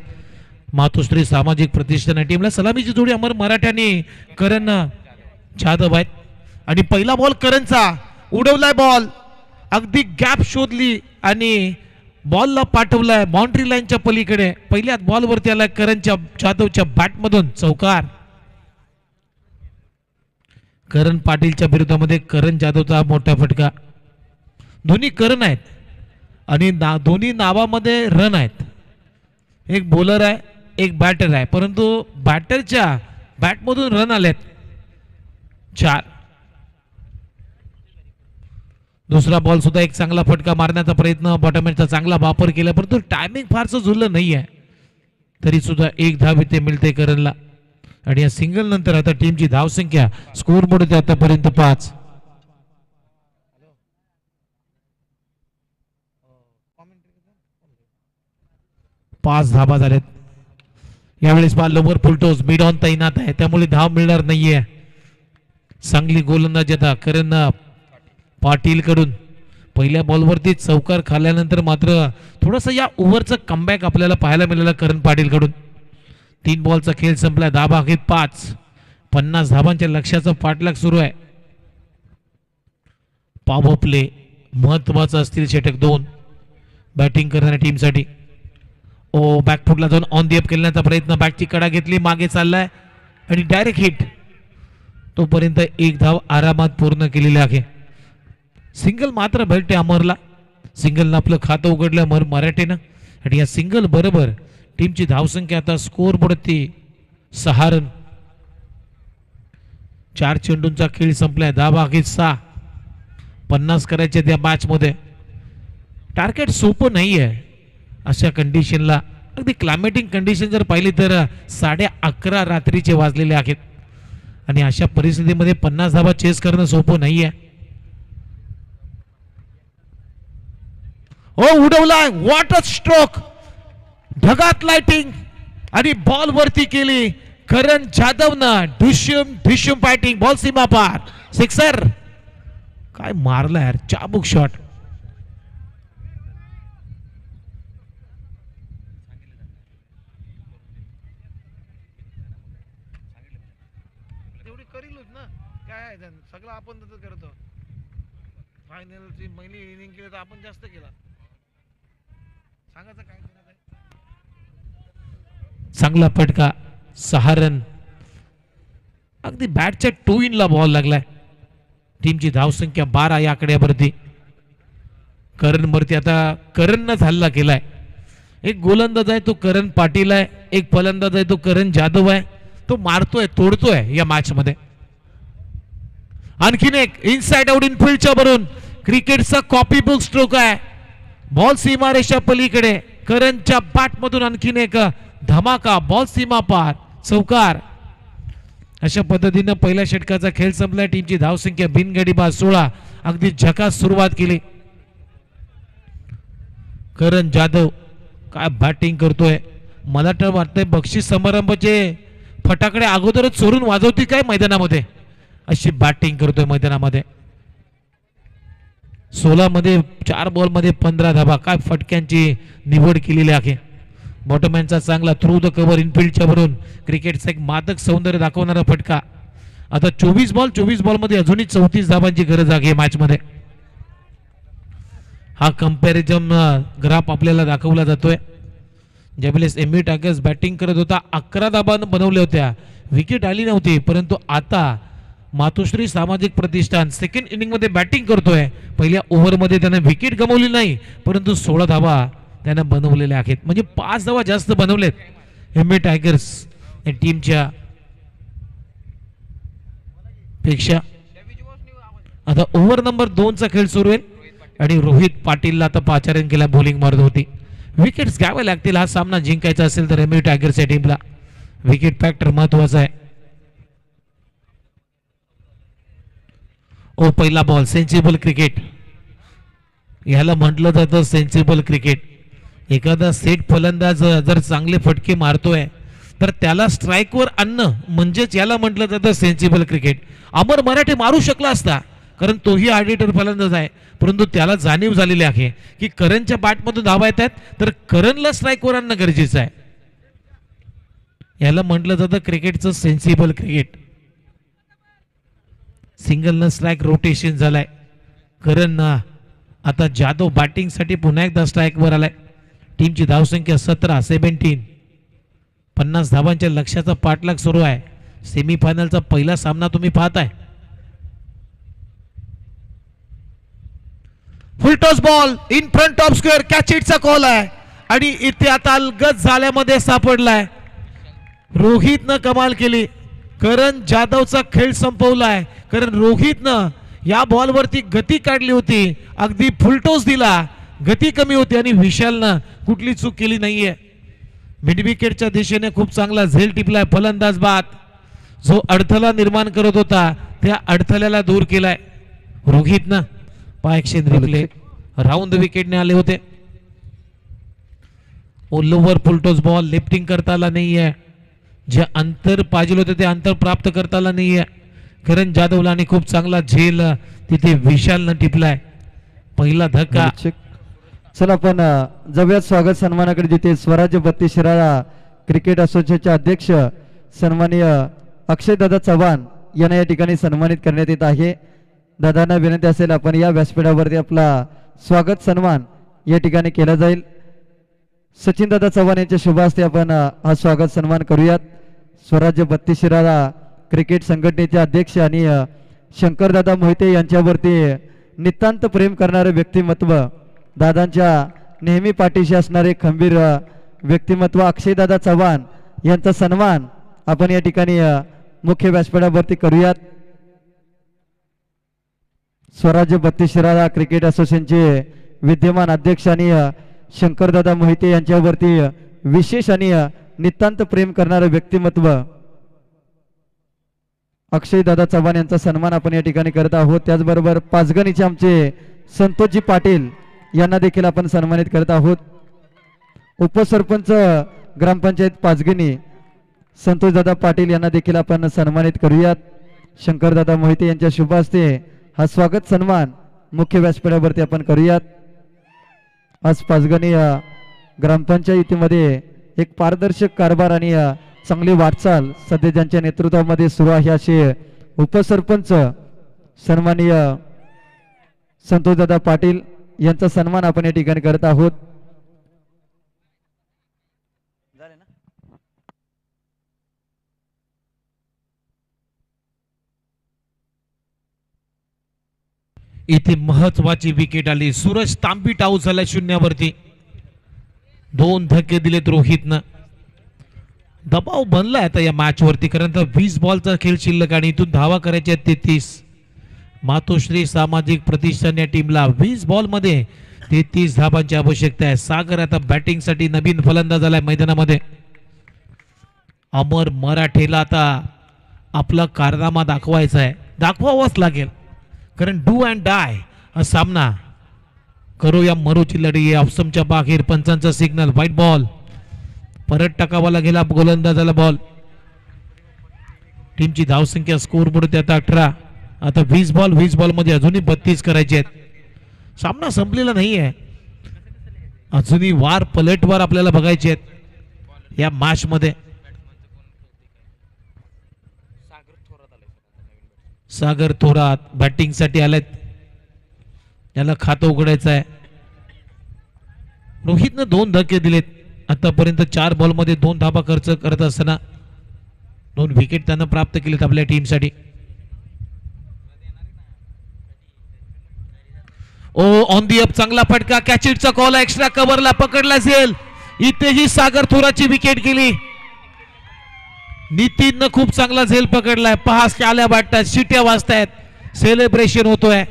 मातोश्री सामाजिक प्रतिष्ठान या टीमला सलामीची जोडी अमर मराठ्याने करण जाधव आहेत आणि पहिला बॉल करणचा उडवलाय, बॉल अगदी गॅप शोधली आणि बॉलला पाठवलाय बाउंड्री लाईनच्या पलीकडे. पहिल्याच बॉलवरती आलाय करणच्या जाधवच्या बॅटमधून चौकार. करण पाटीलच्या विरोधामध्ये करण जाधवचा मोठा फटका. दोन्ही करण आहेत आणि दोन्ही नावामध्ये रन आहेत. एक बॉलर आहे, एक बॅटर आहे, परंतु बॅटरच्या बॅटमधून रन आलेत 4. दुसरा बॉल सुद्धा एक चांगला फटका मारण्याचा प्रयत्न, बॉटमॅनचा चांगला वापर केला, परंतु टायमिंग फारसं झुललं नाही आहे. तरी सुद्धा 1 धाव इथे मिळते करणला आणि या सिंगल नंतर आता टीमची धावसंख्या स्कोर बोर्ड होते आतापर्यंत 5. धाबा झाल्यात. यावेळेस ball lower full toss mid on तैनात आहे, त्यामुळे धाव मिळणार नाहीये. चांगली गोलंदाज आता करण पाटील कडून. पहिल्या बॉलवरती चौकार खाल्ल्यानंतर मात्र थोडंसं या ओव्हरचं कमबॅक आपल्याला पाहायला मिळालं करण पाटील कडून. 3 बॉलचा खेळ संपला, धाबा आहेत 5. 50 धाबांच्या लक्ष्याचा पाठलाग सुरू आहे. पॉवर प्ले महत्वाचा असतील. षटक 2 बॅटिंग करणाऱ्या टीमसाठी. ओ बॅकफुटला जाऊन ऑन दी अप खेळण्याचा प्रयत्न, बॅटची कडा घेतली, मागे चाललाय आणि डायरेक्ट हिट. तोपर्यंत एक धाव आरामात पूर्ण केलेली आहे. सिंगल मात्र भेटते अमरला. सिंगलनं आपलं खातं उघडलं मराठीनं आणि या सिंगल बरोबर टीमची धावसंख्या आता स्कोर बोर्डती 6 रन. 4 चेंडूंचा खेळ संपलाय. 10/6 50 करायचे त्या मॅच मध्ये. टार्गेट सोपं नाही आहे अशा कंडिशनला. अगदी क्लायमेटिक कंडिशन जर पाहिली तर 11:30 रात्रीचे वाजलेले आहेत आणि अशा परिस्थितीमध्ये 50 धावा चेस करणं सोपं नाही आहे. ओ उडवलाय, व्हॉट अ स्ट्रोक. ढगात लाइटिंग आणि बॉल वरती केली करण जाधवनं. ढुशुम बॅटिंग, बॉल सीमा पार, सिक्सर. काय मारला यार, चाबुक शॉट. तेवढी करीलच ना, काय आहे सगळं आपण तसं करतो. फायनलची पहिली इनिंग केली तर आपण जास्त केला. सांगायचं काय करत आहे. चांगला फटका, 6 रन. अगदी बॅटच्या 2 इनला बॉल लागलाय. टीमची धावसंख्या 12 या आकड्यावरती. करणवरती आता करणनं हल्ला केलाय. एक गोलंदाज आहे तो करण पाटील आहे, एक फलंदाज आहे तो करण जाधव आहे. तो मारतोय, तोडतोय या मॅच मध्ये. आणखीन एक इनसाइड आउट इनफिल्डच्या भरून क्रिकेटचा कॉपी बुक स्ट्रोक आहे. बॉल सीमारेषा पलीकडे, करणच्या बॅट मधून आणखीन एक धमाका, बॉल सीमा पार, चौकार. अशा पद्धतीनं पहिल्या षटकाचा खेळ संपला. टीमची धावसंख्या बिनगडी बाद 16. अगदी झकास सुरुवात केली. करण जाधव काय बॅटिंग करतोय. मला तर वाटतंय बक्षीस समारंभाचे फटाकडे अगोदरच चोरून वाजवती काय मैदानामध्ये, अशी बॅटिंग करतोय मैदानामध्ये. 16 मध्ये 4 बॉल मध्ये 15 धावा. काय फटक्यांची निवड केलेली आहे. बॉटमॅनचा चांगला थ्रू द कव्हर इनफिल्डच्या भरून क्रिकेटचा एक मादक सौंदर्य दाखवणारा फटका. आता 24 बॉल मध्ये अजूनही 34 धावांची गरज आहे मॅच मध्ये. हा कंपॅरिझन ग्राफ आपल्याला दाखवला जातोय. ज्यावेळेस एमबी टायगर्स बॅटिंग करत होता 11 धावा बनवल्या होत्या, विकेट आली नव्हती. परंतु आता मातोश्री सामाजिक प्रतिष्ठान सेकंड इनिंग मध्ये बॅटिंग करतोय. पहिल्या ओव्हर मध्ये त्याने विकेट गमावली नाही, परंतु 16 धावा त्यानं बनवलेल्या आहेत. म्हणजे 5 धावा जास्त बनवलेत एमबी टायगर्स या टीमच्या पेक्षा. आता ओव्हर नंबर 2 चा खेळ सुरू आहे आणि रोहित पाटीलला आता पाचारण केला, बॉलिंग मारत होती. विकेट्स घ्यावे लागतील हा सामना जिंकायचा असेल तर एमबी टायगर्सच्या टीमला. विकेट फॅक्टर महत्वाचा आहे. ओ पहिला बॉल, सेन्सिबल क्रिकेट याला म्हटलं जातं. Sensible cricket. एखादा सेट फलंदाज जर चांगले फटके मारतोय तर त्याला स्ट्राईकवर आणणं म्हणजेच याला म्हटलं जातं सेन्सिबल क्रिकेट. अमर मराठे मारू शकला असता, कारण तोही ऑडिटर फलंदाज आहे, परंतु त्याला जाणीव झालेली आहे की करणच्या बॅटमधून धावा येत आहेत तर करणला स्ट्राईकवर आणणं गरजेचं आहे. याला म्हटलं जातं क्रिकेटचं सेन्सिबल क्रिकेट. सिंगल न स्ट्राईक रोटेशन झालाय. करण आता जाधव बॅटिंग साठी पुन्हा एकदा स्ट्राईक वर आलाय. टीमची धावसंख्या 17 50 धावांच्या लक्ष्याचा पाठलाग सुरू आहे. सेमीफायनलचा पहिला सामना तुम्ही पाहताय. Full toss ball in front of square, catch इटचा कॉल आहे आणि इथे आता अलगद झाल्यामध्ये सापडलाय. रोहितनं कमाल केली. करण जाधवचा खेळ संपवलाय. कारण रोहितनं या बॉलवरती गती काढली होती, अगदी फुलटॉस दिला, गती कमी होती आणि विशालनं कुठली चूक केली नाहीये. मिड विकेटच्या दिशेने खूप चांगला झेल टिपलाय फलंदाज बाद. जो अडथळा निर्माण करत होता त्या अडथळ्याला दूर केलाय रोहितनं. पायक्षेन रिप्ले राऊंड विकेटने आले होते. लोवर फुलटॉस बॉल लिफ्टिंग करता आला नाहीये. जे अंतर पाहिजे होते ते अंतर प्राप्त करता आला नाहीये करण जाधवला आणि खूप चांगला झेल तिथे विशालनं टिपलाय. पहिला धक्का. चला आपण जाऊयात स्वागत सन्मानाकडे, जिथे स्वराज्य 32 शिराळा क्रिकेट असोसिएशनचे अध्यक्ष सन्माननीय अक्षयदादा चव्हाण यांना या ठिकाणी सन्मानित करण्यात येत आहे. दादांना विनंती असेल आपण या व्यासपीठावरती आपला स्वागत सन्मान या ठिकाणी केला जाईल. सचिनदादा चव्हाण यांच्या शुभ हस्ते आपण हा स्वागत सन्मान करूयात. स्वराज्य 32 शिराळा क्रिकेट संघटनेचे अध्यक्ष आणि शंकरदादा मोहिते यांच्यावरती नितांत प्रेम करणारे व्यक्तिमत्व, दादांच्या नेहमी पाठीशी असणारे खंबीर व्यक्तिमत्व अक्षयदादा चव्हाण यांचा सन्मान आपण या ठिकाणी मुख्य व्यासपीठावरती करूयात. स्वराज्य 32 शिराळा क्रिकेट असोसिएशनचे विद्यमान अध्यक्ष आणि शंकरदादा मोहिते यांच्यावरती विशेष आणि नितांत प्रेम करणारे व्यक्तिमत्व अक्षयदादा चव्हाण यांचा सन्मान आपण या ठिकाणी करत आहोत. त्याचबरोबर पाचगणीचे आमचे संतोषजी पाटील यांना देखील आपण सन्मानित करत आहोत. उपसरपंच ग्रामपंचायत पाचगणी संतोषदादा पाटील यांना देखील आपण सन्मानित करूयात. शंकरदादा मोहिते यांच्या शुभ हस्ते हा स्वागत सन्मान मुख्य व्यासपीठावरती आपण करूयात. आज पाचगणी ग्रामपंचायतीमध्ये एक पारदर्शक कारभार आणि चांगली वाटचाल सध्या ज्यांच्या नेतृत्वामध्ये सुरू आहे असे उपसरपंच सन्माननीय संतोषदादा पाटील यांचा सन्मान आपण या ठिकाणी करत आहोत. इथे महत्वाची विकेट आली. सूरज तांबीट आऊट झाला शून्यावरती. 2 धक्के दिलेत रोहितनं. दबाव बनलाय आता या मॅच वरती, कारण 20 बॉलचा खेळ शिल्लक आणि इथून धावा करायच्या 33. मातोश्री सामाजिक प्रतिष्ठान या टीमला 20 बॉल मध्ये 33 धावांची आवश्यकता आहे. सागर आता बॅटिंग साठी नवीन फलंदाज आलाय मैदानामध्ये. अमर मराठेला आता आपला कारनामा दाखवायचा आहे, दाखवावाच लागेल, कारण डू अँड डाय हा सामना. करो या मरोची लढाई. ऑफसमच्या बाहेर पंचांचा सिग्नल. व्हाईट बॉल परत टाकावा गेला गोलंदाजाला बॉल. टीमची धावसंख्या स्कोर बोर्ड आता 18. आता 20 बॉल मध्ये अजूनही 32 करायचे आहेत. सामना संपलेला नाहीये, अजूनही वार पलटवार आपल्याला बघायचे आहेत या मॅच मध्ये. सागर थोरात बॅटिंग साठी आलेत, याला खातं उघडायचं आहे. रोहितनं 2 धक्के दिलेत आतापर्यंत. 4 बॉल मध्ये 2 धाबा खर्च करत असताना 2 विकेट त्यानं प्राप्त केलेत आपल्या टीमसाठी. ओ ऑन दी अप चांगला फटका. कॅचिटचा कॉल एक्स्ट्रा कव्हरला पकडला असेल. इथेही सागर थोराची विकेट गेली. नितीननं खूप चांगला झेल पकडलाय. पहा आल्या वाटतात, शिट्या वाजतायत, सेलिब्रेशन होतोय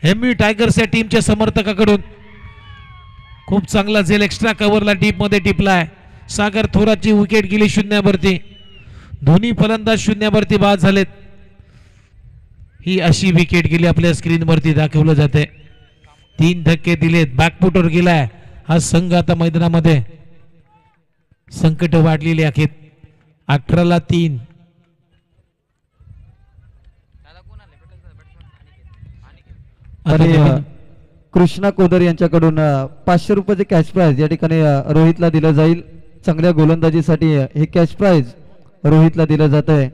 हेमी टायगर्स या टीमच्या समर्थकाकडून. खूप चांगला झेल एक्स्ट्रा कव्हरला डीप मध्ये टिपलाय. सागर थोराची विकेट गेली शून्यावरती. दोन्ही फलंदाज शून्यावरती बाद झालेत. ही अशी विकेट गेली आपल्या स्क्रीनवरती दाखवलं जाते. 3 धक्के दिलेत. बॅकफुटवर गेलाय हा संघ आता मैदानामध्ये. संकट वाढलेली आहेत. 18ला 3. आणि कृष्णा कोदर यांच्याकडून 500 रुपयाचे कॅश प्राइज या ठिकाणी रोहितला दिलं जाईल. चांगल्या गोलंदाजीसाठी हे कॅश प्राइज रोहितला दिलं जात आहे.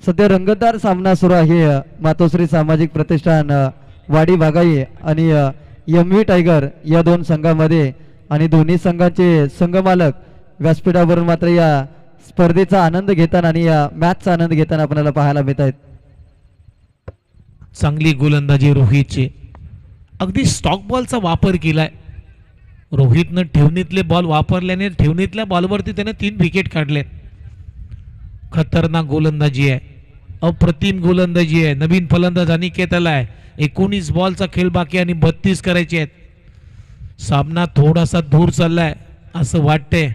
सध्या रंगतदार सामना सुरू आहे मातोश्री सामाजिक प्रतिष्ठान वाडी भागाई आणि एमव्ही टायगर या 2 संघामध्ये. आणि दोन्ही संघांचे संघमालक व्यासपीठावरून मात्र या स्पर्धेचा आनंद घेताना आणि या मॅचचा आनंद घेताना आपल्याला पाहायला मिळत आहेत. चांगली गोलंदाजी रोहितची. अगदी स्टॉक बॉलचा वापर केलाय रोहितनं. ठेवणीतले बॉल वापरल्याने ठेवणीतल्या बॉलवरती त्याने 3 विकेट काढले. खतरनाक गोलंदाजी आहे, अप्रतिम गोलंदाजी आहे. नवीन फलंदाज अनिकेत आलाय. 19 बॉलचा खेळ बाकी आणि 32 करायचे आहेत. सामना थोडासा दूर चाललाय असं वाटतंय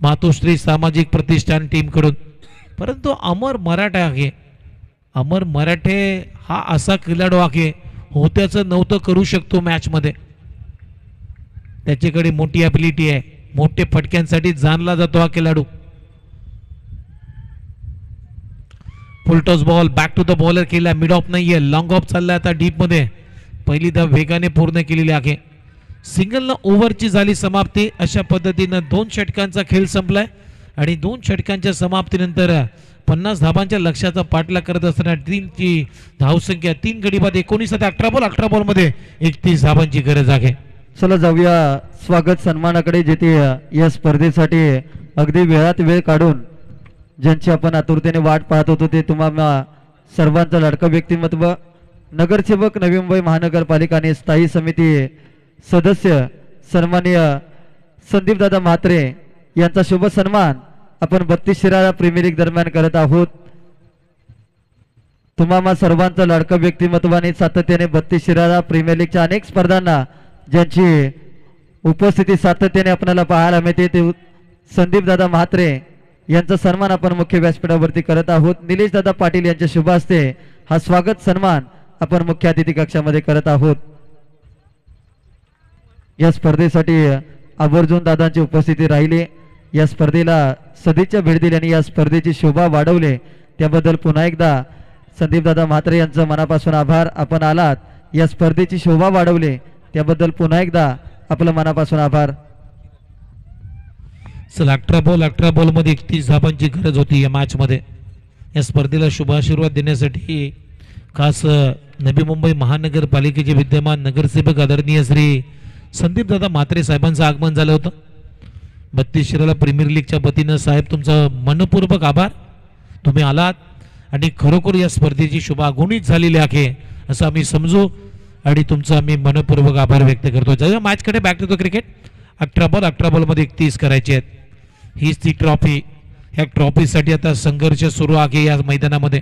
मातोश्री सामाजिक प्रतिष्ठान टीम कडून. परंतु अमर मराठे आहे. अमर मराठे हा असा खेळाडू आहे, होत्याचं नव्हतं करू शकतो मॅच मध्ये. त्याच्याकडे मोठी ॲबिलिटी आहे. मोठे फटक्यांसाठी जाणला जातो हा खेळाडू. Full toss ball back to the bowler केला. मिड ऑफ नाहीये, लॉंग ऑफ चाललाय आता डीप मध्ये. पहिली धाव वेगाने पूर्ण केलेली आहे. सिंगलनं ओव्हरची झाली समाप्ती. अशा पद्धतीनं 2 षटकांचा खेळ संपलाय आणि 2 षटकांच्या समाप्तीनंतर 50 धाबांच्या लक्ष्याचा पाठलाग करत असताना टीमची धावसंख्या 3 गडी बाद 19 ते 18 बॉलमध्ये 31 धाबांची गरज आहे. चला जाऊया स्वागत सन्मानाकडे, जेथे या स्पर्धेसाठी अगदी वेळात वेळ काढून ज्यांची आपण आतुरतेने वाट पाहत होतो ते तुम्हाला सर्वांचं लाडकं व्यक्तिमत्व, नगरसेवक नवी मुंबई महानगरपालिका आणि स्थायी समिती सदस्य सन्माननीय संदीपदादा म्हात्रे यांचा शुभ सन्मान आपण 32 शिराळा प्रीमियर लीग दरम्यान करत आहोत. तुम्हाला सर्वांचं लाडकं व्यक्तिमत्वाने सातत्याने 32 शिराळा प्रीमियर लीगच्या अनेक स्पर्धांना ज्यांची उपस्थिती सातत्याने आपल्याला पाहायला मिळते ते संदीपदादा म्हात्रे यांचा सन्मान आपण मुख्य व्यासपीठावरती करत आहोत. निलेशदादा पाटील यांच्या शुभ हस्ते हा स्वागत सन्मान आपण मुख्य अतिथी कक्षामध्ये करत आहोत. या स्पर्धेसाठी आवर्जून दादांची उपस्थिती राहिली, या स्पर्धेला सदिच्छा भेट दिली आणि या स्पर्धेची शोभा वाढवले त्याबद्दल पुन्हा एकदा संदीपदादा म्हात्रे यांचं मनापासून आभार. आपण आलात, या स्पर्धेची शोभा वाढवले त्याबद्दल पुन्हा एकदा आपलं मनापासून आभार. चला 18 बॉलमध्ये 31 धाबांची गरज होती या मॅचमध्ये. या स्पर्धेला शुभाशीर्वाद देण्यासाठी खास नवी मुंबई महानगरपालिकेचे विद्यमान नगरसेवक आदरणीय श्री संदीपदादा म्हात्रे साहेबांचं आगमन झालं होतं. 32 शिराळा प्रीमियर लीगच्या वतीनं साहेब तुमचं मनपूर्वक आभार. तुम्ही आलात आणि खरोखर या स्पर्धेची शुभा गुणित झालेली आहे असं आम्ही समजू आणि तुमचा आम्ही मनपूर्वक आभार व्यक्त करतो. जेव्हा मॅचकडे बॅक टू द क्रिकेट. 18 बॉलमध्ये 31 करायचे आहेत. हीच ती ट्रॉफी. ह्या ट्रॉफीसाठी आता संघर्ष सुरू आहे या मैदानामध्ये.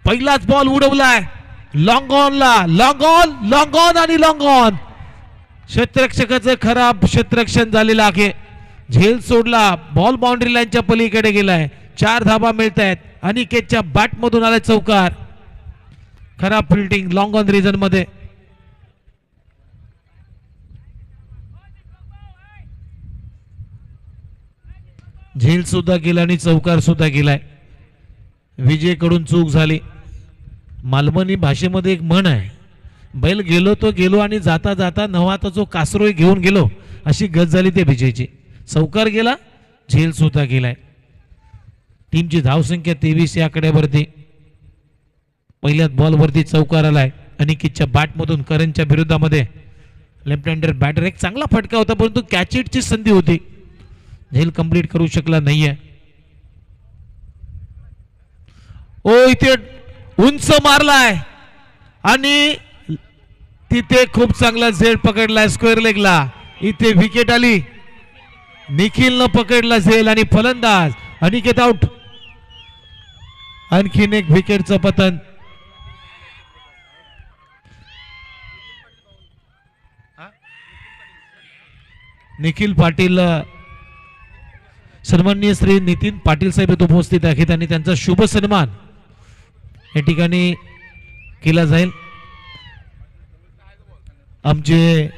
पहिलाच बॉल उडवलाय लॉंग ऑनला, लॉंग ऑन आणि लॉंग ऑन. क्षेत्ररक्षकाचं खराब क्षेत्ररक्षण झालेलं आहे. झेल सोडला, बॉल बाउंड्री लाईनच्या पलीकडे गेलाय. 4 धाबा मिळत आहेत. अनिकेतच्या बॅट मधून आलाय चौकार. खराब फिल्डिंग लॉंग ऑन रिजन मध्ये. झेल सुद्धा गेला आणि चौकार सुद्धा गेलाय. विजयकडून चूक झाली. मालवणी भाषेमध्ये एक म्हण आहे, बैल गेलो तो गेलो आणि जाता जाता नवाचा जो कासरोय घेऊन गेलो, अशी गत झाली ते विजयची. चौकार गेला, झेल सुद्धा गेलाय. टीमची धावसंख्या 23 या आकड्यावरती. पहिल्याच बॉलवरती चौकार आलाय अनिकेतच्या बॅटमधून. करणच्या विरोधामध्ये लेफ्ट हँडर बॅटर एक चांगला फटका होता, परंतु कॅच इटची संधी होती. झेल कंप्लीट करू शकला नाहीये. ओ इथे उंच मारलाय आणि तिथे खूप चांगला झेल पकडलाय स्क्वेअर लेगला. इथे विकेट आली. निखिलनं पकडला झेल आणि फलंदाज अनिकेत आउट. आणखीन एक विकेटचं पतन. निखिल पाटील सन्माननीय श्री नितीन पाटील साहेब इथे उपस्थित आहेत आणि त्यांचा शुभ सन्मान या ठिकाणी केला जाईल. आमचे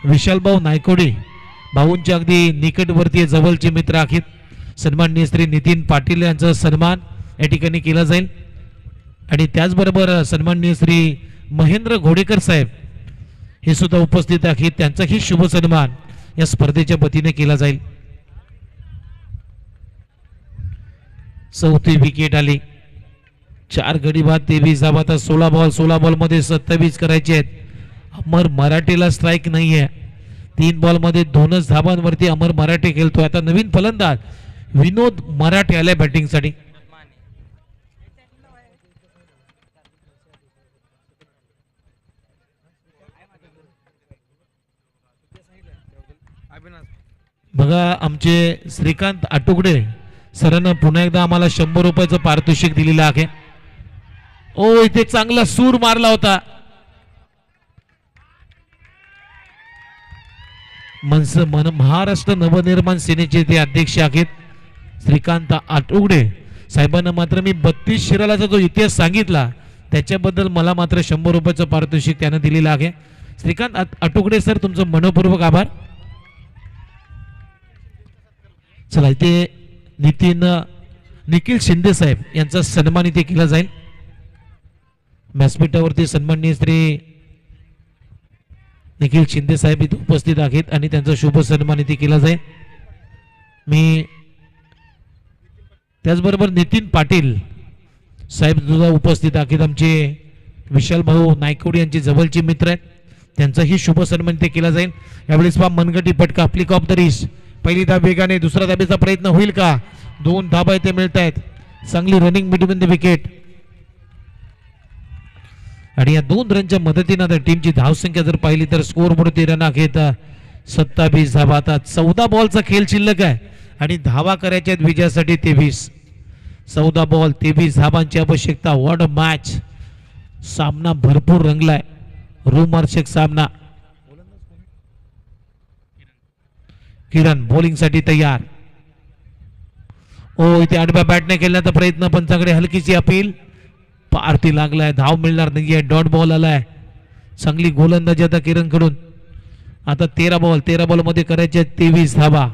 विशालभाऊ नायकोडी भाऊंच्या अगदी निकटवर्तीय जवळचे मित्र आहेत. सन्माननीय श्री नितीन पाटील यांचा सन्मान या ठिकाणी केला जाईल आणि त्याचबरोबर सन्माननीय श्री महेंद्र घोडेकर साहेब हे सुद्धा उपस्थित आहेत. त्यांचाही शुभ सन्मान या स्पर्धेच्या वतीने केला जाईल. चौथी विकेट आली. 4 गडी बाद 23 धावा. आता 16 बॉलमध्ये 27 करायचे आहेत. अमर मराठेला स्ट्राईक नाहीये. 3 बॉलमध्ये 2च धाबांवरती अमर मराठे खेळतोय. आता नवीन फलंदाज विनोद मराठे आले बॅटिंगसाठी. बघा आमचे श्रीकांत आटुगडे सरांना पुन्हा एकदा आम्हाला 100 रुपयाचं पारितोषिक दिलेलं आहे. ओ इथे चांगला सूर मारला होता. महाराष्ट्र नवनिर्माण सेनेचे ते अध्यक्ष आहेत श्रीकांत आटुगडे साहेबांना मात्र मी 32 शिराळाचा जो इतिहास सांगितला त्याच्याबद्दल मला मात्र 100 रुपयाचं पारितोषिक त्यानं दिलेलं आहे. श्रीकांत आटुगडे सर तुमचं मनपूर्वक आभार. चला इथे निखिल शिंदे साहेब यांचा सन्मान इथे केला जाईल. व्यासपीठावरती सन्माननीय श्री निखिल शिंदे साहेब इथे उपस्थित आहेत आणि त्यांचा शुभ सन्मान इथे केला जाईल. मी त्याचबरोबर नितीन पाटील साहेब सुद्धा उपस्थित आहेत. आमचे विशाल भाऊ नायकवडी यांचे जवळचे मित्र आहेत, त्यांचाही शुभ सन्मान ते केला जाईल. यावेळेस पहा मनगटी पटका फ्लिक ऑफ द रिस्ट. पहिली धाब वेगाने, दुसरा धाबेचा प्रयत्न होईल का? 2 धाबा इथे मिळत आहेत. चांगली रनिंग बिटवीन द विकेट आणि या 2 रनच्या मदतीनं तर टीमची धावसंख्या जर पाहिली तर स्कोर बोर्ड 13 घेत 27 धाबा. आता 14 बॉलचा खेळ शिल्लक आहे आणि धावा करायच्या आहेत विजयासाठी 23. 14 बॉल 23 धाबांची आवश्यकता. What a match. सामना भरपूर रंगलाय, रोमांचक सामना. किरण बॉलिंग साठी तयार. ओ इथे आडव्या बॅटने खेळण्याचा प्रयत्न, पंचाकडे हलकीची अपील. पारती लागलाय, धाव मिळणार नाहीये. डॉट बॉल आलाय. चांगली गोलंदाजी आता किरण कडून. आता 13 बॉल मध्ये करायचे 23 धावा.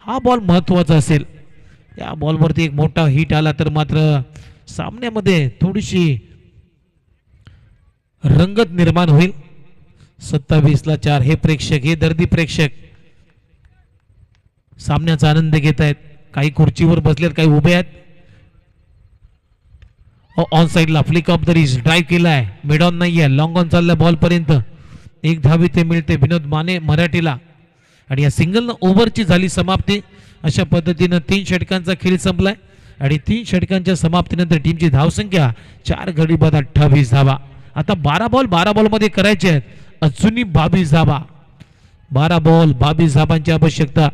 हा बॉल महत्वाचा असेल. या बॉलवरती एक मोठा हिट आला तर मात्र सामन्यामध्ये थोडीशी रंगत निर्माण होईल. 27 ला 4 हे प्रेक्षक, हे दर्दी प्रेक्षक सामन्याचा आनंद घेत आहेत. काही खुर्चीवर बसलेत, काही उभे आहेत. ऑन साइडला flick of the wrist drive केलाय. मिड ऑन नाहीये, लॉंग ऑन चाललाय बॉल पर्यंत. 1 धाव इथे मिळते विनोद माने मराठीला आणि या सिंगल ओव्हरची झाली समाप्ती. अशा पद्धतीनं 3 षटकांचा खेळ संपलाय आणि 3 षटकांच्या समाप्तीनंतर टीमची धावसंख्या 4 गडी बाद 28 धावा. आता 12 बॉल मध्ये करायचे आहेत अजूनही 22 धावा. 12 बॉल 22 धावांची आवश्यकता.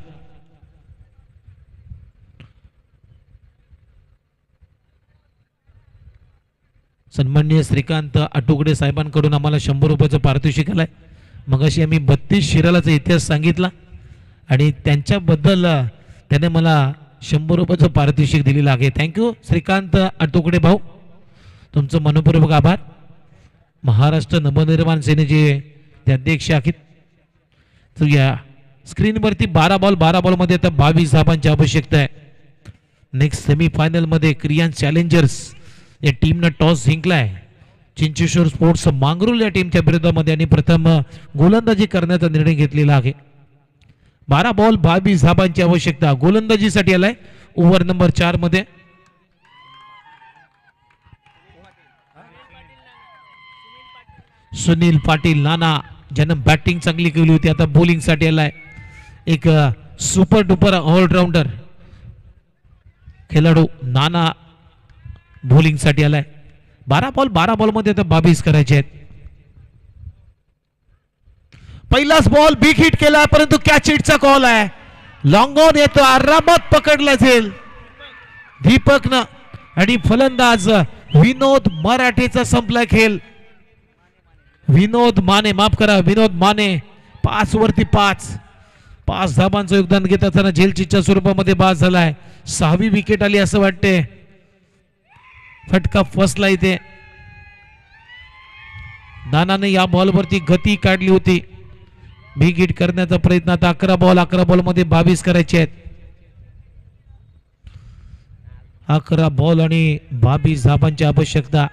सन्माननीय श्रीकांत आटुगडे साहेबांकडून आम्हाला 100 रुपयाचं पारितोषिक आलंय. मगाशी आम्ही 32 शिरालाचा इतिहास सांगितला आणि त्यांच्याबद्दल त्याने मला 100 रुपयाचं पारितोषिक दिलेलं आहे. थँक्यू श्रीकांत आटुगडे भाऊ, तुमचं मनपूर्वक आभार. महाराष्ट्र नवनिर्माण सेनेचे ते अध्यक्ष आहेत. तर या स्क्रीनवरती 12 बॉल मध्ये आता 22 धावांची आवश्यकता आहे. नेक्स्ट सेमीफायनल मध्ये क्रियान चॅलेंजर्स या टीमनं टॉस जिंकलाय. चिंचेश्वर स्पोर्ट्स मांगरूळ या टीमच्या विरोधामध्ये आणि प्रथम गोलंदाजी करण्याचा निर्णय घेतलेला आहे. 12 बॉल 22 धावांची आवश्यकता. गोलंदाजीसाठी आलाय ओव्हर नंबर 4 मध्ये. सुनील पाटील नाना, ज्यानं बॅटिंग चांगली केली होती, आता बॉलिंग साठी आलाय. एक सुपर डुपर ऑलराऊंडर खेळाडू नाना बॉलिंग साठी आलाय. 12 बॉल मध्ये आता 22 करायचे आहेत. पहिलाच बॉल बिग हिट केला, परंतु कॅच हिटचा कॉल आहे. लॉंग ऑन येतो, आरामात पकडला जाईल दीपकनं आणि फलंदाज विनोद मराठेचा संपला खेळ. विनोद माने 5 वरती 5 धाबांचं योगदान घेत असताना झेलचीच्या स्वरूपामध्ये बाद झालाय. 6वी विकेट आली असं वाटते. फटका फसला इथे. नानाने या बॉलवरती गती काढली होती. बिग हिट करण्याचा प्रयत्न. आता 11 बॉल मध्ये 22 करायचे आहेत. 11 बॉल आणि 22 धाबांची आवश्यकता.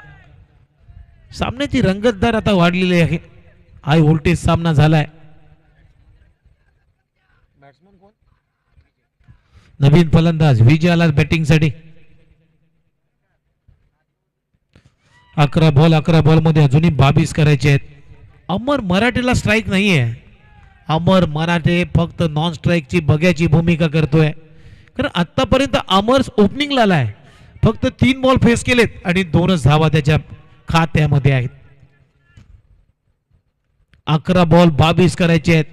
सामन्याची रंगतदार आता वाढलेली आहे. हाय व्होल्टेज सामना झालाय. नवीन फलंदाज विजय आला बॅटिंग साठी. 11 बॉल मध्ये अजूनही 22 करायचे आहेत. अमर मराठेला स्ट्राईक नाहीये. अमर मराठे फक्त नॉन स्ट्राईकची बघ्याची भूमिका करतोय. कारण आतापर्यंत अमर ओपनिंगला आलाय. फक्त 3 बॉल फेस केलेत आणि 2च धावा त्याच्या खात्यामध्ये आहेत. 11 बॉल 22 करायचे आहेत.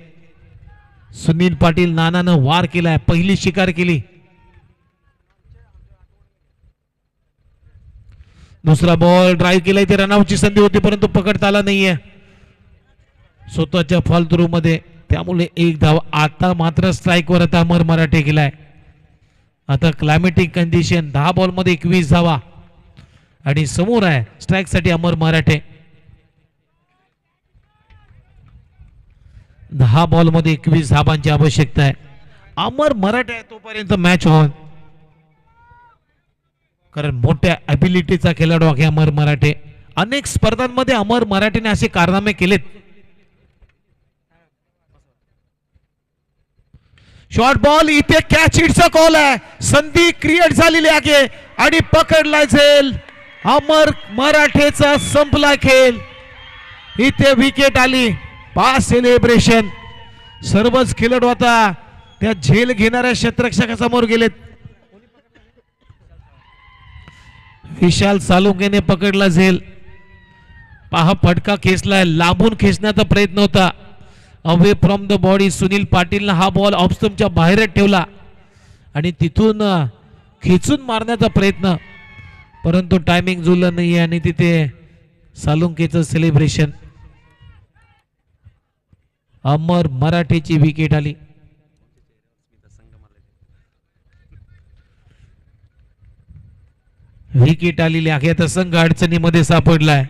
सुनील पाटील नानानं वार केलाय, पहिली शिकार केली. दुसरा बॉल ड्राईव्ह केलाय. ते रनआउटची संधी होती परंतु पकडता आला नाहीये स्वतःच्या फॉल थ्रू मध्ये. त्यामुळे 1 धाव. आता मात्र स्ट्राईकवर आता अमर मराठे गेलाय. आता क्लायमेटिक कंडिशन. 10 बॉल मध्ये 21 धावा आणि समोर आहे स्ट्राईक साठी अमर मराठे. 10 बॉल मध्ये 21 धावांची आवश्यकता आहे. अमर मराठे आहे तोपर्यंत मॅच ऑन. कारण मोठ्या ॲबिलिटीचा खेळाडू आहे अमर मराठे. अनेक स्पर्धांमध्ये अमर मराठेने असे कारनामे केलेत. शॉर्ट बॉल इथे कॅच हिटचा कॉल आहे. संधी क्रिएट झालेली आहे आणि पकडला झेल. अमर मराठेचा संपला खेळ. इथे विकेट आली. Pass celebration. सर्वच खेळाडू आता त्या झेल घेणाऱ्या क्षेत्ररक्षकासमोर गेलेत. विशाल सालुंकेने पकडला झेल. पहा फटका खेचलाय. लांबून खेचण्याचा प्रयत्न होता. Away from the body. Sunil पाटीलनं हा बॉल ऑफस्टंपच्या बाहेरच ठेवला आणि तिथून खेचून मारण्याचा प्रयत्न, परंतु टायमिंग जुळलं नाहीये आणि तिथे सालुंकेचं सेलिब्रेशन. अमर मराठेची विकेट आली. विकेट आलेली आहे. आता संघ अडचणीमध्ये सापडलाय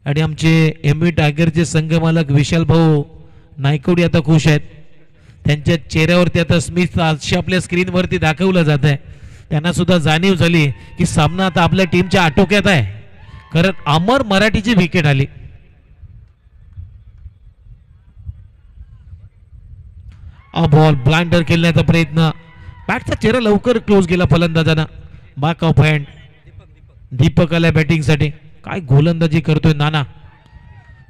आणि आमचे एमव्ही टायगरचे संघ मालक विशाल भाऊ नायकवडी आता खुश आहेत. त्यांच्या चेहऱ्यावरती आता स्मिथ आजशी आपल्या स्क्रीनवरती दाखवलं जात आहे. त्यांना सुद्धा जाणीव झाली की सामना आता आपल्या टीमच्या आटोक्यात आहे, कारण अमर मराठीची विकेट आली. बॉल ब्लाइंडर खेळण्याचा प्रयत्न. बॅटचा चेहरा लवकर क्लोज गेला फलंदाजांना. Back of hand. दीपक आला बॅटिंग साठी. काय गोलंदाजी करतोय नाना.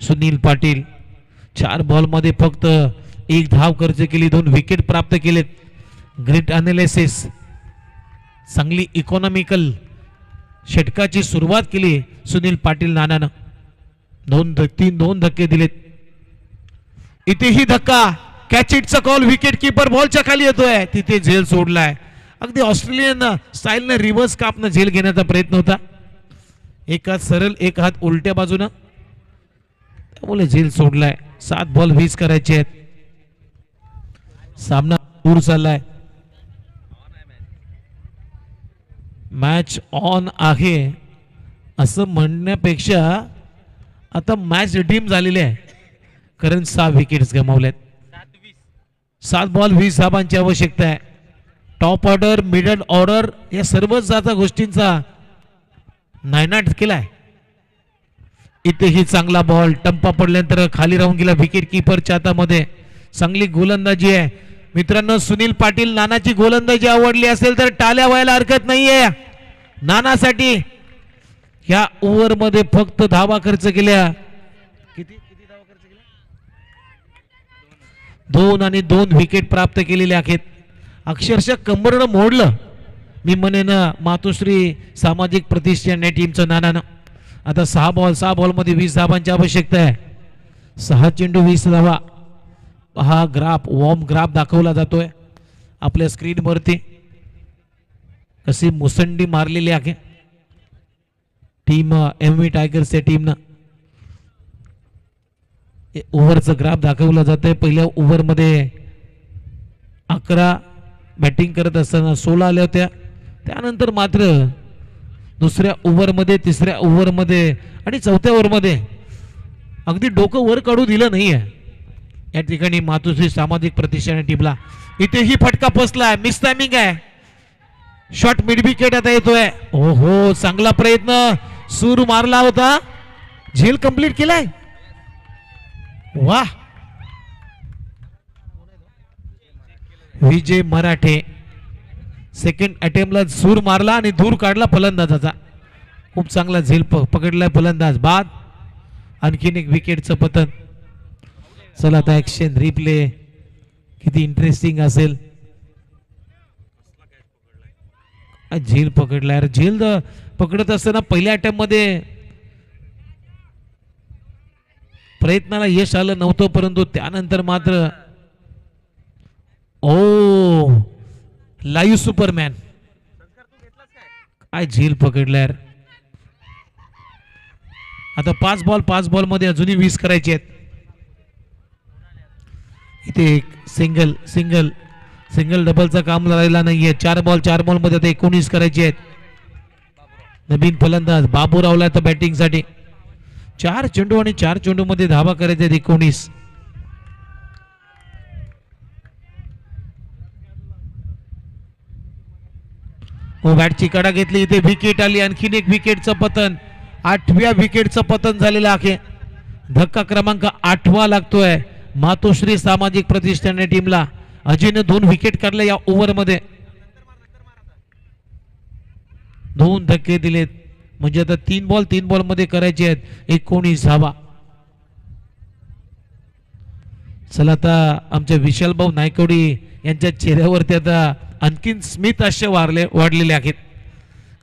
सुनील पाटील 4 बॉल मध्ये फक्त 1 धाव खर्च केली, 2 विकेट प्राप्त केलेत. Great analysis. चांगली इकॉनॉमिकल षटकाची सुरुवात केली सुनील पाटील नानानं. 2 धक्के दिलेत. इथेही धक्का. कॅच इटचा कॉल. विकेट किपर बॉलच्या खाली येतोय. तिथे झेल सोडलाय. अगदी ऑस्ट्रेलियन स्टाईलने रिव्हर्स कापनं झेल घेण्याचा प्रयत्न होता. एक हात सरळ, एक हात उलट्या बाजूनं, त्यामुळे झेल सोडलाय. 7 बॉल 20 करायचे आहेत. सामना दूर चाललाय. मॅच ऑन आहे असं म्हणण्यापेक्षा आता मॅच रिडीम झालेली आहे, कारण 6 विकेट्स गमावल्यात. 7 बॉल 20 धावांची आवश्यकता आहे. टॉप ऑर्डर, मिडल ऑर्डर या सर्वच जाता गोष्टींचा नायनाट केलाय. इथेही चांगला बॉल. टंपा पडल्यानंतर खाली राहून गेला विकेट किपरच्या हातामध्ये. चांगली गोलंदाजी आहे मित्रांनो. सुनील पाटील नानाची गोलंदाजी आवडली असेल तर टाळ्या व्हायला हरकत नाहीये नानासाठी. या ओव्हर मध्ये फक्त धावा खर्च केल्या. किती धावा खर्च केल्या? 2 आणि 2 विकेट प्राप्त केलेले आहेत. अक्षरशः कंबरनं मोडलं मी म्हणेन मातोश्री सामाजिक प्रतिष्ठान या टीमचं नानानं. आता 6 बॉल मध्ये 20 धावांची आवश्यकता आहे. 6 चेंडू 20 धावा. हा ग्राफ, वॉर्म ग्राफ दाखवला जातोय आपल्या स्क्रीनवरती. कशी मुसंडी मारलेली आहे टीम एमव्ही टायगर्स या टीमनं. ओव्हरचं ग्राफ दाखवला जातोय. पहिल्या ओव्हर मध्ये 11 बॅटिंग करत असताना 16 आल्या होत्या. त्यानंतर मात्र दुसऱ्या ओव्हरमध्ये, तिसऱ्या ओव्हरमध्ये आणि चौथ्या ओव्हरमध्ये अगदी डोकं वर काढू दिलं नाहीये या ठिकाणी मातोश्री सामाजिक प्रतिष्ठान टीमला. इथेही फटका पोचलाय. मिस टायमिंग आहे. शॉट मिड विकेट आता येतोय. ओहो, चांगला प्रयत्न. सूर मारला होता. झेल कंप्लीट केलाय. वाह. विजय मराठे सेकंड अटेम्प्टला सूर मारला आणि दूर काढला फलंदाजाचा. खूप चांगला झेल पकडलाय फलंदाज. बाद. आणखीन एक विकेटचं पतन. चला आता ऍक्शन रिप्ले किती इंटरेस्टिंग असेल. झेल पकडला यार. झेल पकडत असताना पहिल्या अटेम्प्ट मध्ये प्रयत्नाला यश आलं नव्हतं, परंतु त्यानंतर मात्र ओ लाईव्ह सुपरमॅन. काय झेल पकडला यार. आता 5 बॉल मध्ये अजूनही 20 करायचे आहेत. इथे एक सिंगल डबलचा काम राहिला नाहीये. 4 बॉल मध्ये आता 19 करायचे आहेत. नवीन फलंदाज बाबूरावला तर बॅटिंग साठी. 4 चेंडू आणि 4 चेंडू मध्ये धावा करायचे आहेत 19. हो, बॅटची कडा घेतली. इथे विकेट आली. आणखीन एक विकेटचं पतन. 8व्या विकेटचं पतन झालेलं आहे. धक्का क्रमांक 8वा लागतोय मातोश्री सामाजिक प्रतिष्ठान या टीमला अजयने 2 विकेट काढले या ओव्हरमध्ये. 2 धक्के दिलेत म्हणजे आता 3 बॉल मध्ये करायचे आहेत 19 धावा. चला आता आमच्या विशाल भाऊ नायकवडी यांच्या चेहऱ्यावरती आता आणखीन स्मित हास्य वाढलेले आहेत,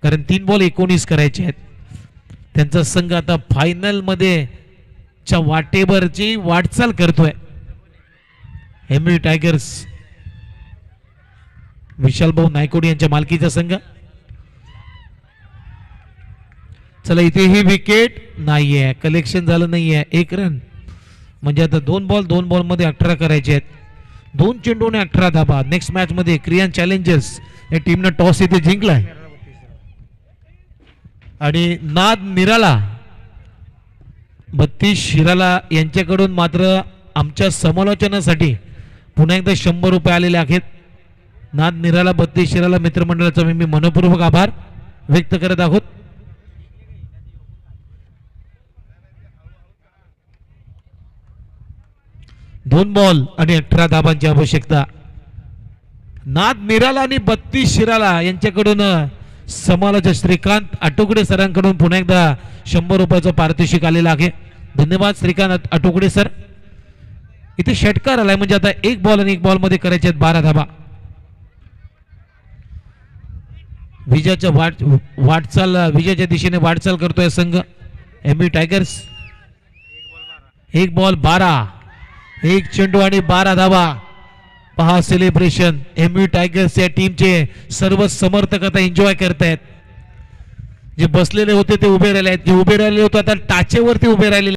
कारण 3 बॉल 19 करायचे आहेत. त्यांचा संघ आता फायनल मध्ये च्या वाटेवरची वाटचाल करतोय. एमयू टायगर्स विशाल भाऊ नायकोडी यांच्या मालकीचा संघ. चला इथे ही विकेट नाहीये, कलेक्शन झालं नाहीये. 1 रन म्हणजे आता 2 बॉल मध्ये 18 करायचे आहेत. 2 चेंडूने 18 धाबा. नेक्स्ट मॅच मध्ये क्रियान चॅलेंजर्स या टीमनं टॉस इथे जिंकलाय आणि नाद निराला 32 शिराला यांच्याकडून मात्र आमच्या समालोचनासाठी पुन्हा एकदा 100 रुपये आलेले आहेत. नाद निराला 32 शिराला मित्रमंडळाचा मी मनपूर्वक आभार व्यक्त करत आहोत. दोन बॉल आणि 18 धाबांची आवश्यकता. नाद निराला आणि 32 शिराला यांच्याकडून समालोचक श्रीकांत आटोकडे सरांकडून पुन्हा एकदा 100 रुपयाचं पारितोषिक आलेलं आहे. धन्यवाद श्रीकांत आटोकडे सर. इथे षटकार आलाय म्हणजे आता 1 बॉल आणि 1 बॉल मध्ये करायचे आहेत 12 धाबा. विजयाच्या विजयाच्या दिशेने वाटचाल करतोय संघ एमयू टायगर्स. 1 बॉल 12, 1 चेंडू आणि 12 धाबा. पहा सेलिब्रेशन. एमयू टायगर्स या टीमचे सर्व समर्थक आता एन्जॉय करतायत. जे बसलेले होते ते उभे राहिले आहेत, जे उभे राहिले होते आता टाचेवरती उभे राहिलेले